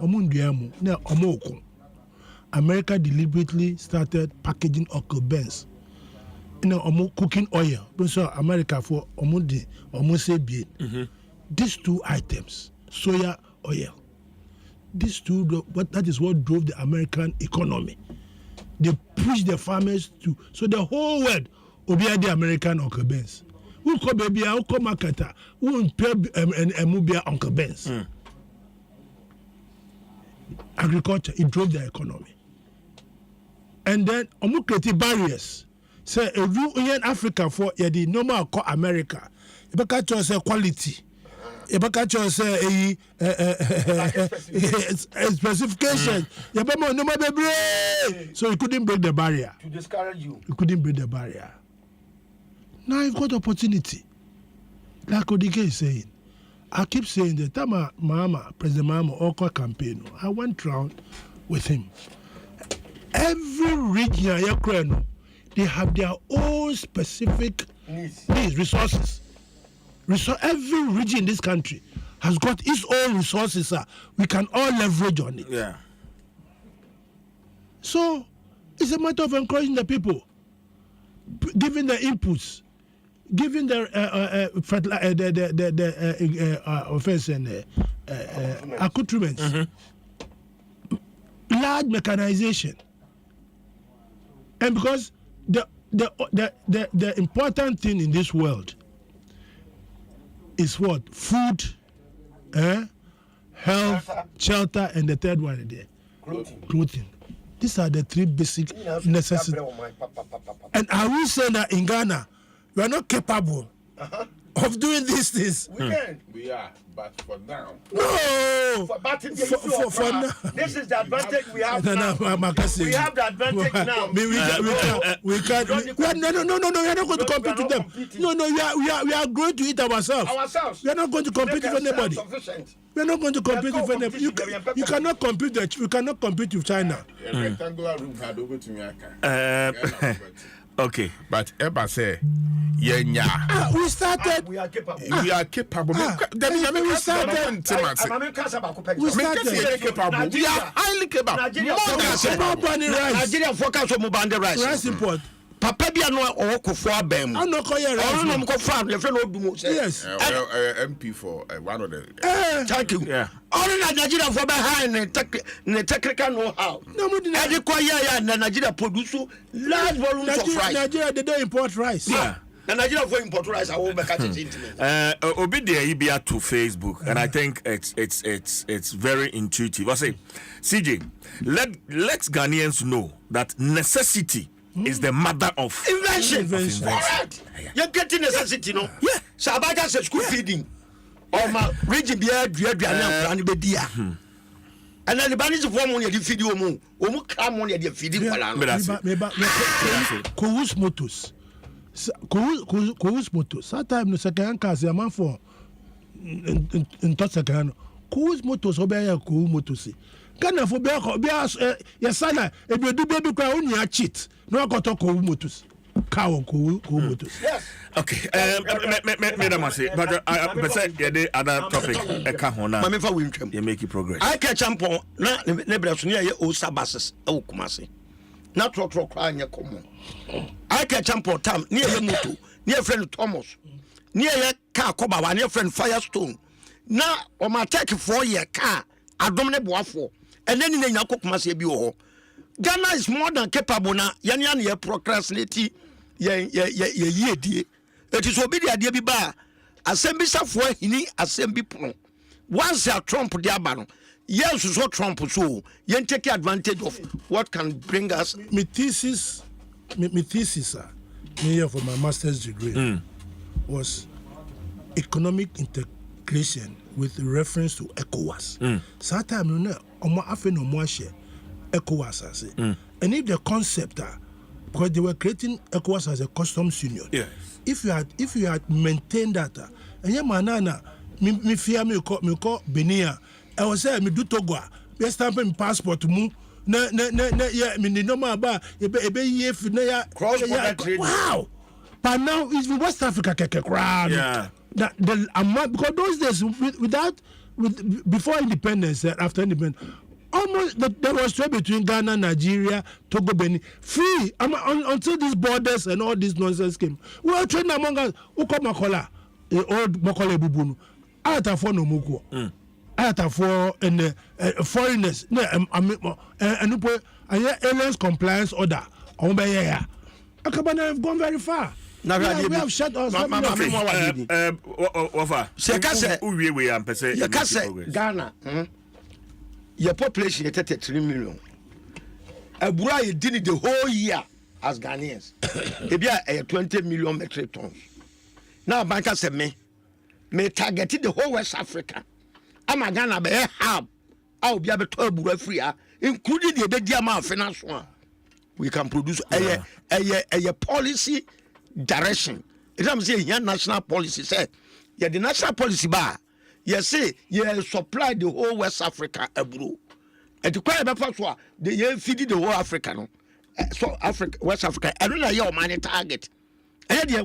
America deliberately started packaging Uncle Ben's. Cooking oil. So America for these two items, soya oil. These two, that is what drove the American economy. They pushed the farmers to, so the whole world obey the American Uncle Ben's. Who call baby? Who call marketer? Who pay and Uncle Ben's? Agriculture, it drove the economy. And then creative barriers. Say a rule in Africa for the normal call America. You can't say quality. You can't say specification. So you couldn't break the barrier. To discourage you. You couldn't break the barrier. Now you've got opportunity. Like Odike is saying. I keep saying the time President Mahama Oko campaign, I went round with him. Every region in Ukraine, they have their own specific needs, resources. Every region in this country has got its own resources. We can all leverage on it. Yeah. So it's a matter of encouraging the people, giving the inputs, giving the offense and accoutrements, large mechanization. And because the important thing in this world is what? Food, health, shelter, and the third one there, clothing. These are the three basic necessities. And I will say that in Ghana, we are not capable of doing these things. We can. We are, but for now. No! For now. This is the advantage we have now. We have the advantage now. We can't. No, we are not going to compete with them. No, we are going to eat ourselves. We are not going to compete with anybody. We are not going to compete with anybody. You cannot compete. You cannot compete with China. Rectangular room had over to me. Okay, but Eba say, we started. We are capable. We are capable. We started. We are highly capable. Nigeria focus on mobile rice. Rice import. Papa bia no okofo abem. I no call you rice. No ko farm, you friend Odumo. Yes. MP for one of the. Thank you. Yeah. All Nigeria for behind the technical know-how. No, Nigeria produce large volumes of rice. Nigeria, they don't import rice. Yeah. Nigeria for import rice, I will catch it intimate. Obidi Ibia to Facebook, and I think it's very intuitive. I say, CJ, let's Ghanaians know that necessity is the mother of invention. All right. You're getting necessity, no? Yeah. So about just school feeding. Or my region be and be dear. And then the banners of one money feed you moon. Come on, you're feeding. Kowus motos. Kowus motos. Sometimes the second car is a man for in touch second. Kowus motos obey a cool motosi. Ghana for Bear, yes, son, if you do baby cry, only a cheat. No, I got to call motos. car ko moto. Yes. Okay. Madam, I say, but I say the other topic. I can't honor. Mame fa wintwam. You make progress. I catch champion na ne braso ne ye o sabases e Kumasi. Na trotro kwa anya komo. I catch champion tam ne ye moto, ne ye friend Thomas. Ne ye car koba wa ne friend Firestone. Na o ma take 4 year car Adom ne boafo. And then in Kumasi bi wo. Ghana is more than capable na yan ye procrastinate ye die. It is obi the idea bi ba assembly safo hini assembly pon. Once a Trump the abano, yes, so Trump so you take advantage of what can bring us. My thesis, me for my master's degree was economic integration with reference to ECOWAS. So time you know, omo afe no mo share ECOWAS as it. And if the concept because they were creating ECOWAS as a customs union. Yes. If you had maintained that, and your manana. Me fear me call Benia. I was saying me do Togo. Me stamping passport mu. Na yeah me no ma ba ebe ye fi na ya Cross border trade. Wow. But now it's West Africa keke crowd. Yeah. That the amount because those days before independence after independence almost there was trade between Ghana, Nigeria, Togo, Benin, free until these borders and all this nonsense came. We were trading among us. Uko Makola, old Makola Bubunu. Ata for no muko. Ata for foreigners. And aliens compliance order. Akabana have gone very far. We have shut ourselves. Ghana. Your population is 33 million. Abura you did it the whole year as Ghanaians. Ebia 20 million metric tons. Now banka say me targeted the whole West Africa. I'm a Ghana be hub. I'll be able to Abura free, including the big amount of finance one. We can produce a policy direction. It I'm saying here national policy say yeah the national policy bar. You say you supply the whole West Africa abroad. And to quite a they feed the whole Africa no. So Africa, West Africa, I don't know your money target. Okay.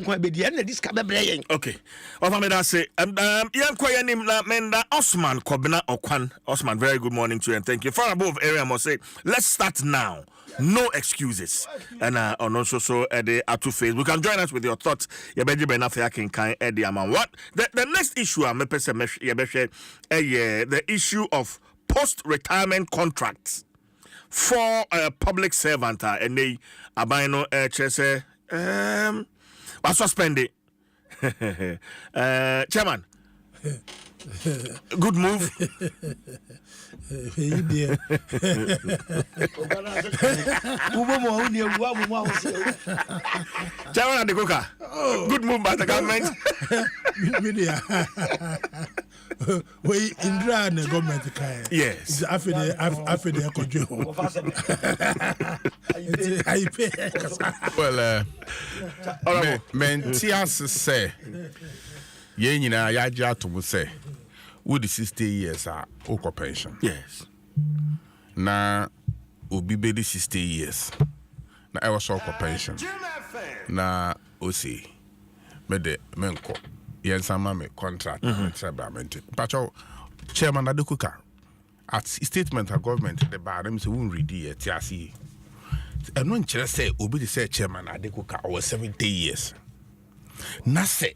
What I say, Menda Osman Kobina Okwan. Osman, very good morning to you and thank you. Far above area, I must say, let's start now. No excuses. And on also so the Atu Facebook. You can join us with your thoughts. Yabeji Benafia can kind Eddie Aman. What the next issue the issue of post-retirement contracts for a public servant and they abino chese was suspended. Chairman. Good move. Chairman and the cooker. Good move by the government. We Indra and the government kaya. Yes. After the control. Well, Mentias say, Yenina Yaja to say, would the 60 years are Oko pension? Yes. Na Ubi Bedi 60 years. Na I was Oko pension. Na Osi Mede Menko. Yensama me contract Pacho Chairman Adukuka at statement of government the bar them say won't read it TRC. And one chair say Obi say Chairman Adukuka over 70 years. Na say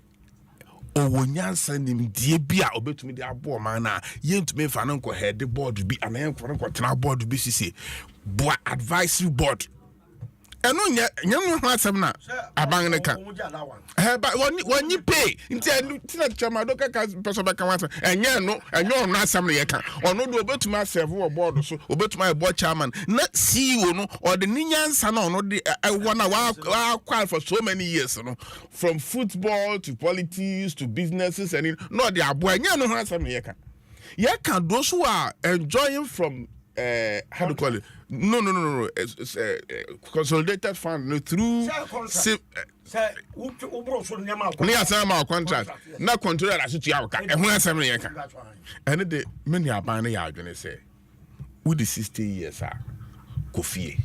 Owonya send him die bia obetumi de abo man na yentumi fa no ko head board bi anan ko tena board bi sisi boa advisory board. Eno nya no asem na aban ne ka but when you pay nti chama do ka person be ka wan enye no asem na ye ka ono do obetuma serve wo board so obetuma board chairman na CEO no or the nyansa na ono de wona wa qual for so many years no from football to politics to businesses and no the abo enye no asem na ye ka those who are enjoying from how do you call it? No. It's consolidated fund through contract. Na control as you have. And the many are banning you say, with the 60 years are Kofi.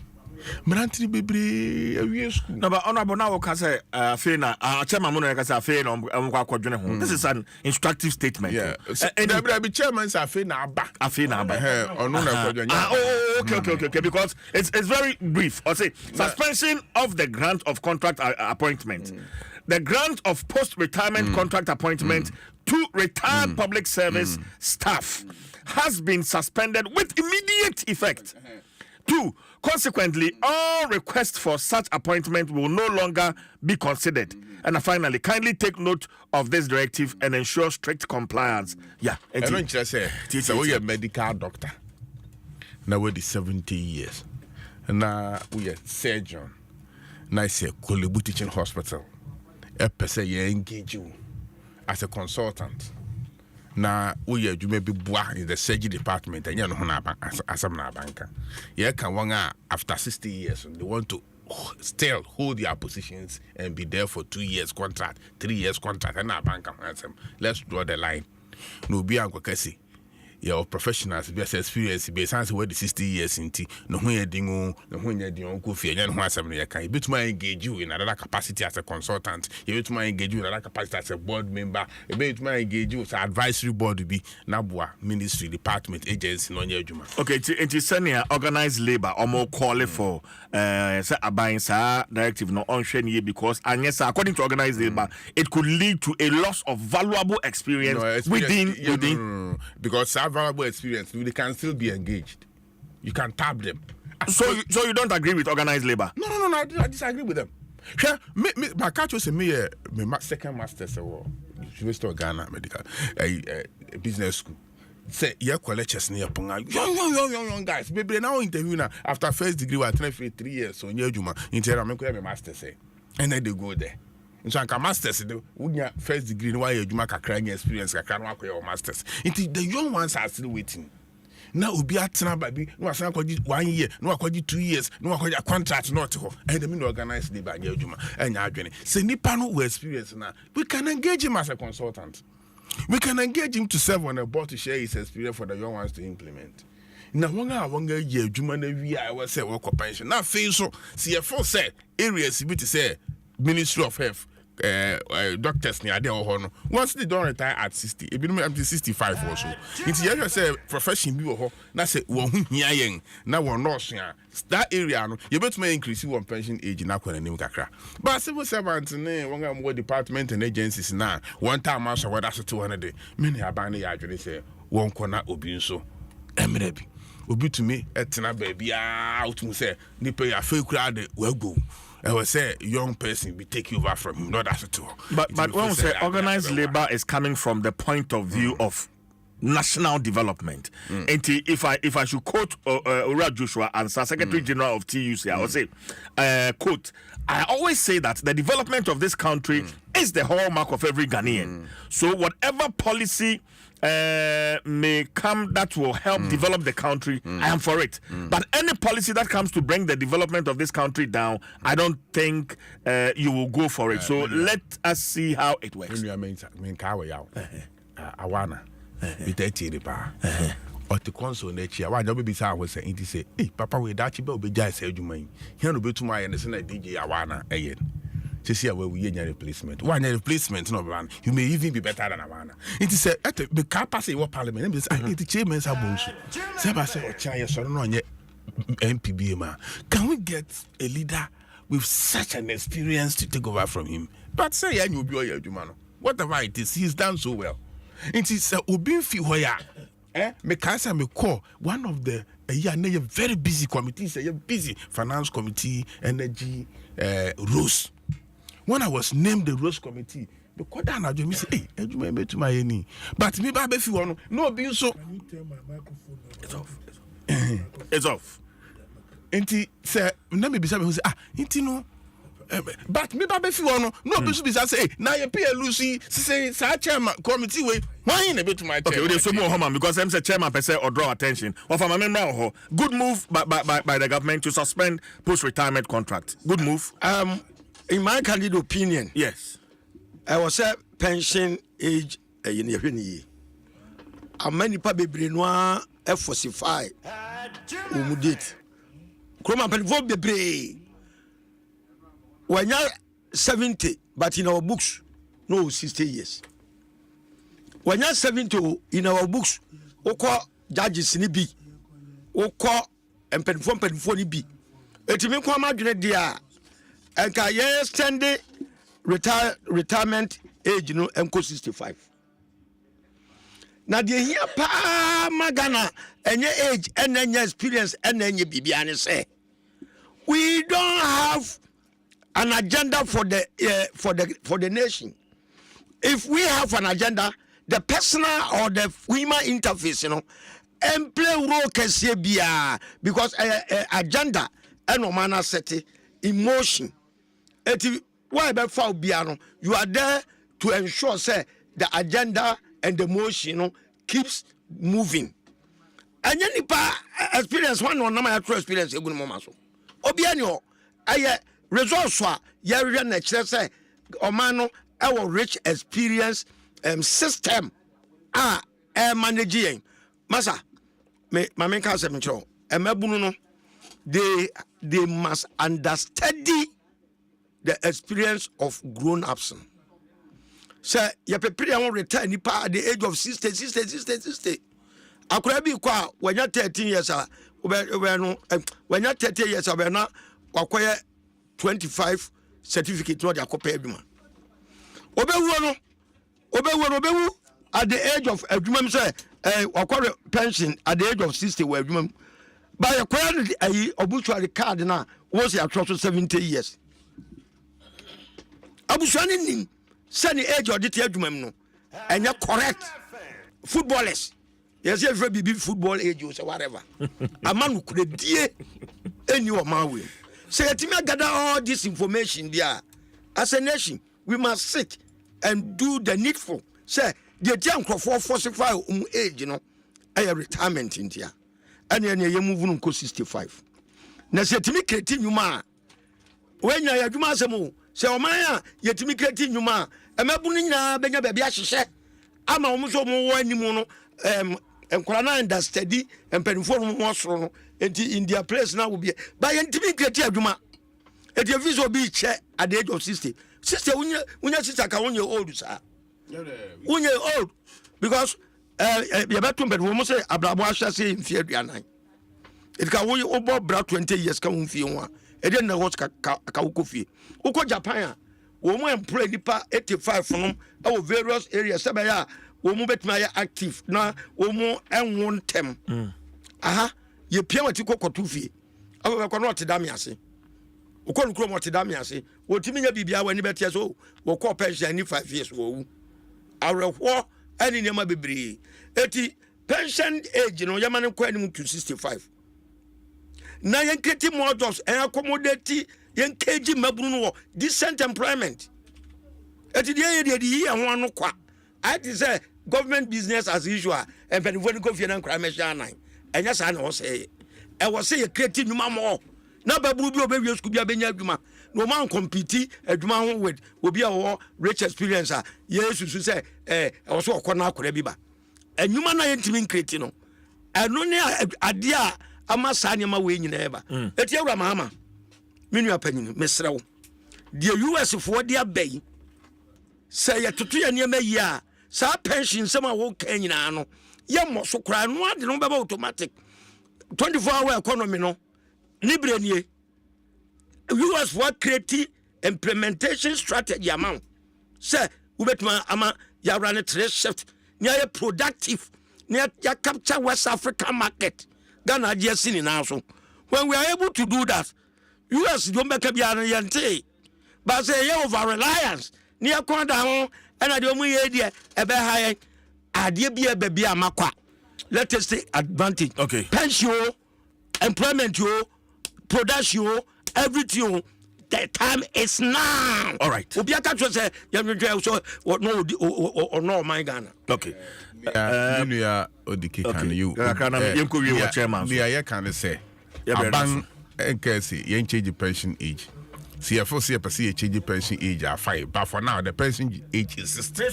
Mmerante bebree awie school. No, but honorable now can say Fena, chairman Mono can say Fena on this is an instructive statement. Yeah. And I be chairman say Fena aba. Okay, because it's very brief. I'll say suspension of the grant of contract appointment. The grant of post-retirement contract appointment to retired public service staff has been suspended with immediate effect. 2. Consequently, all requests for such appointment will no longer be considered. And finally, kindly take note of this directive and ensure strict compliance. Yeah. I don't just say, so we are medical doctor. Now we're 70 years. And now we are surgeon. Now I say, Kolebu Teaching Hospital. A person you engage you as a consultant. Now we are you may be in the surgery department and you know as a banker. You can one after 60 years they want to still hold their positions and be there for 2 years contract, 3 years contract, and our banker answer. Let's draw the line. No be uncle Cassie. Your professionals be experience be sans where the 60 years in tea. No when you dingo, no when you don't go fear and one assembly can bit my engage you in another capacity as a consultant. You bit my engage you in another capacity as a board member. You bit my engage you as an advisory board be Nabua ministry department agency no your juma. Okay, it is senior organized labor or more call for say abiding directive no on because and yes according to organized labor it could lead to a loss of valuable experience within because valuable experience, they can still be engaged. You can tap them. So you don't agree with organized labor? No, I disagree with them. Sure, my catch was me second master's University of Ghana medical business school. Say your colleges near Ponga. Young guys. Baby now interview now after first degree we 3 years so near Juma. Inter make my master say. And then they go there. So I can masters the first degree why you make a crying experience I can work your masters. The young ones are still waiting. Now will be at baby, no 1 year, no 2 years, no a contract not and the mean organized labor Juma and Yadwini. Say Nipano will experience now. We can engage him as a consultant. We can engage him to serve on a board to share his experience for the young ones to implement. Now, one year, Juma, I was say work pension. Now, face so, see a full set areas, you to say Ministry of Health. Doctors near there or once they don't retire at 60, it be up to 65 or so. It's you say profession be or na say wo hu hia yen na wo nurse that area no you better increase one pension age na kwa nim kakra. But civil servants ne one more department and agencies na one time as what that's 200 many abane ya adwene say won kona obi nso emrebi obi to me etena baby out mu say ni pay a fake crowd we go. I will say young person be take over from him, not at all. But when we say organized labor is coming from the point of view of national development. And if I should quote Ura Joshua answer Secretary General of TUC, I will say quote, I always say that the development of this country is the hallmark of every Ghanaian. So whatever policy may come that will help develop the country, I am for it. But any policy that comes to bring the development of this country down, I don't think you will go for it. So let us see how it works. Awana, or the console nature. Why don't be sound say it say, hey, Papa, we that you be just said you mean. Here no be to my and DJ Awana again. To see where we get your replacement. Why your replacement no man? You may even be better than Awana. It is a at the capacity what parliament is the chairman's abuse. Seba say Chaya so no MPB man. Can we get a leader with such an experience to take over from him? But say you be your man. Whatever it is, he's done so well. It is Obin Fihoya. Me cancer me call one of the very busy committees, a busy finance committee, energy, Rose. When I was named the Rose Committee, the Kodana do me say, hey, you may be to my any. But me baby if you want no be so. Can you turn my microphone off? It's off. It's off. Enti say na me be say enti no. But me baby if you want no be so be say na ye pay Lucy say chairman committee we why in a bit to my okay, we so more Homan because I'm say chairman per se or draw attention. Or from a member good move by the government to suspend post-retirement contract. Good move. In my candid opinion, yes, I was a pension age in the how many people be no falsify umudate Kroma penfo bebre. When you're 70, but in our books, no 60 years. When you're 70 in our books, oko judges ni bi, oko penfo ni bi. Etimi kwa madwene dia, enka ye extend retirement age no enko 65. Na de here pa magana enye age and enye experience and enye bibia ne say we don't have an agenda for the nation. If we have an agenda, the personal or the human interface, and play role can say bia because agenda and no manner set emotion. Why be for biano? You are there to ensure say the agenda and the motion keeps moving. And any experience one or number true experience a good moment. Obiano, I results wa yari na chere say omano our rich experience system managing masa me mamen ka se mencho emabunu no they must understand the experience of grown ups. Say ya prepare won retire nipa at the age of 60 akura bi kwa when you 13 years when you 30 years na wakoye 25 certificate no de akopa adwuma obewu at the age of adwuma say wakoye pension at the age of 60 we adwuma by akoye obituary card na was ya 70 years abusuani nim send the age of the adwuma no and you correct footballers yes every baby football age or whatever a man could die any of my way. Say to me gather all this information there. As a nation, we must sit and do the needful. Say the young for 45 age, a retirement in here. And then you move on 65. Now say to me creating you ma. When you are Dumasamo, say Omaya, yet to me creating you ma. A mabunina benya baby ashe. Ama almost more anymore. And Korana and steady and penform more in their place now will be by intimidate Aduma. At your visual beach at the age of 60. Sister, when your sister can 1 year old, sir. 1 year old because you're about to almost say Abrabasha say in fear. It can only over 20 years come feel one. It didn't know what's Kaukofi. Oko Japan, woman employ Nipa 85 from our various areas. Sabaya. Womu betuma active na womu enwon tem aha ye pia wati kokotu fie abekọ no otedame ase ukọ nkro mo otedame ase wotimi nya bibia wani betia so wokọ pension ni 5 years wo awreho ani nema bebre eti pension age no yamane kwa ni to 65 na yen kreti models en accommodate yen keji mabunu no decent employment eti de ye ho anu kwa I say government business as usual and when you go for an crime and yes I know say I was say creating new more now babu bi obewie school bi abenya adwuma no man compete adwuma ho with obi a rich experience yes you say also okona akora bi ba adwuma na yentimi create no eno ne ade a amasa ne ma we nyina eba eti awura mama menu apanyin mesrew the US for their bay say ya tutu ya ne ma yi a sa pension some wo kan nyina no ye mo so kra no ade no beba automatic 24-hour economy no libre nie US for create implementation strategy amount say we betuma ama ya run trade shift near productive near ya capture West African market Ghana just in now so when we are able to do that US don't make a yante but say you over reliance near corner down and I don't mean idea ebe high idea be a baby amakwa. Let us take advantage. Okay. Pension, employment, production, everything. The time is now. All right. Obiaka say so or no my Ghana. Okay. Nuya Odike can you? Chairman. Yeah, can say. Abang NKC, you change the pension age. CFO change the pension age at 5, but for now the pension age is 60.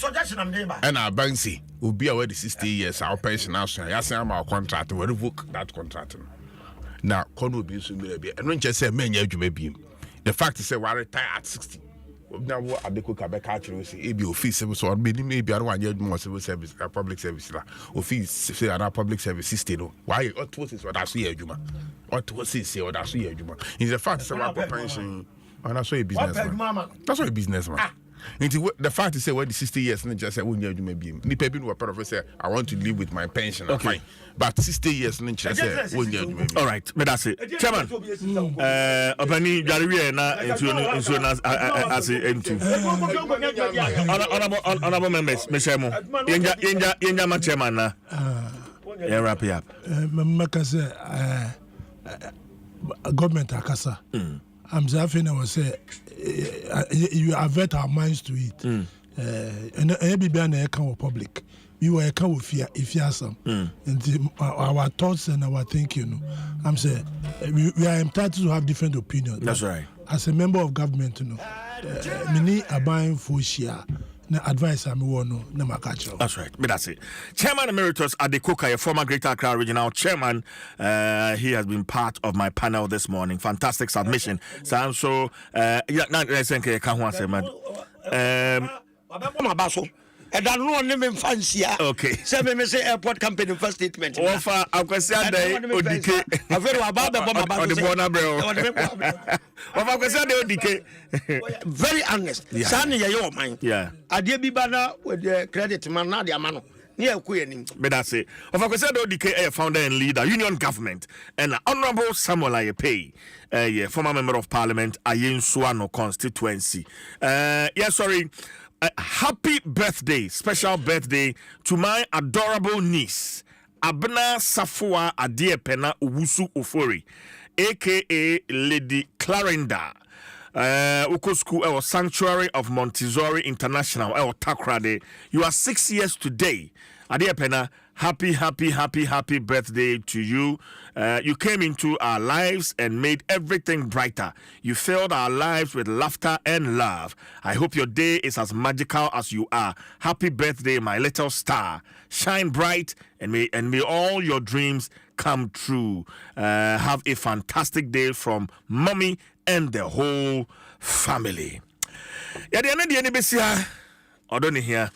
And our bank say will be already 60 years. Our pension now, yes, I'm our contract. We revoke that contract. Now, Kono be so maybe, and when just say, men, you may be. The fact is, I retire at 60. Now, what are the cook about catching? Say, it be office service or maybe I don't want more civil service, public service, office, say, public service system. Why? What was it? What I see, Juma? What was it? Say, what I see, Juma? It's the fact is, I pension, and I saw a businessman. That's what a businessman. The fact is, when the 60 years, and just say, when you may be, Nipa been a part of say, I want to live with my pension. Okay. But 60 years, and just say, when you may be. All right, but that's it. Chairman, Obani Jariwe na into as into. Honorable members, Meshemo, Yenja ma chairman na. Yeah, wrap it up. Makase, government akasa. I'm saying I was say you avert our minds to it. And every be account public. We were account with fear if you have some. And our thoughts and our thinking. I'm saying we are entitled to have different opinions. That's right. As a member of government, many are buying for share. Advice I'm no makacho. That's right, but that's it. Chairman Emeritus Adekoka, a former Greater Accra Regional Chairman, he has been part of my panel this morning. Fantastic submission. So, okay. Seven say airport company first statement. Offer Akwesa Day Odike. A very about the very honest. Sani ya your mind. Yeah. Adie bibana with the credit man na dia mano. But that's it. Of course, DK, founder and leader, Union Government, and Honorable Samuel Ayepe, former member of Parliament, Ayen Suano constituency. Sorry. Happy birthday, special birthday to my adorable niece, Abna Safua Adiepena Uwusu Ofori, aka Lady Clarenda. Uko School Sanctuary of Montessori International Takrade. You are 6 years today. Adiepena, happy birthday to you. You came into our lives and made everything brighter. You filled our lives with laughter and love. I hope your day is as magical as you are. Happy birthday, my little star. Shine bright and may all your dreams come true. Have a fantastic day from mommy and the whole family. Yeah, the end of the here. I don't hear.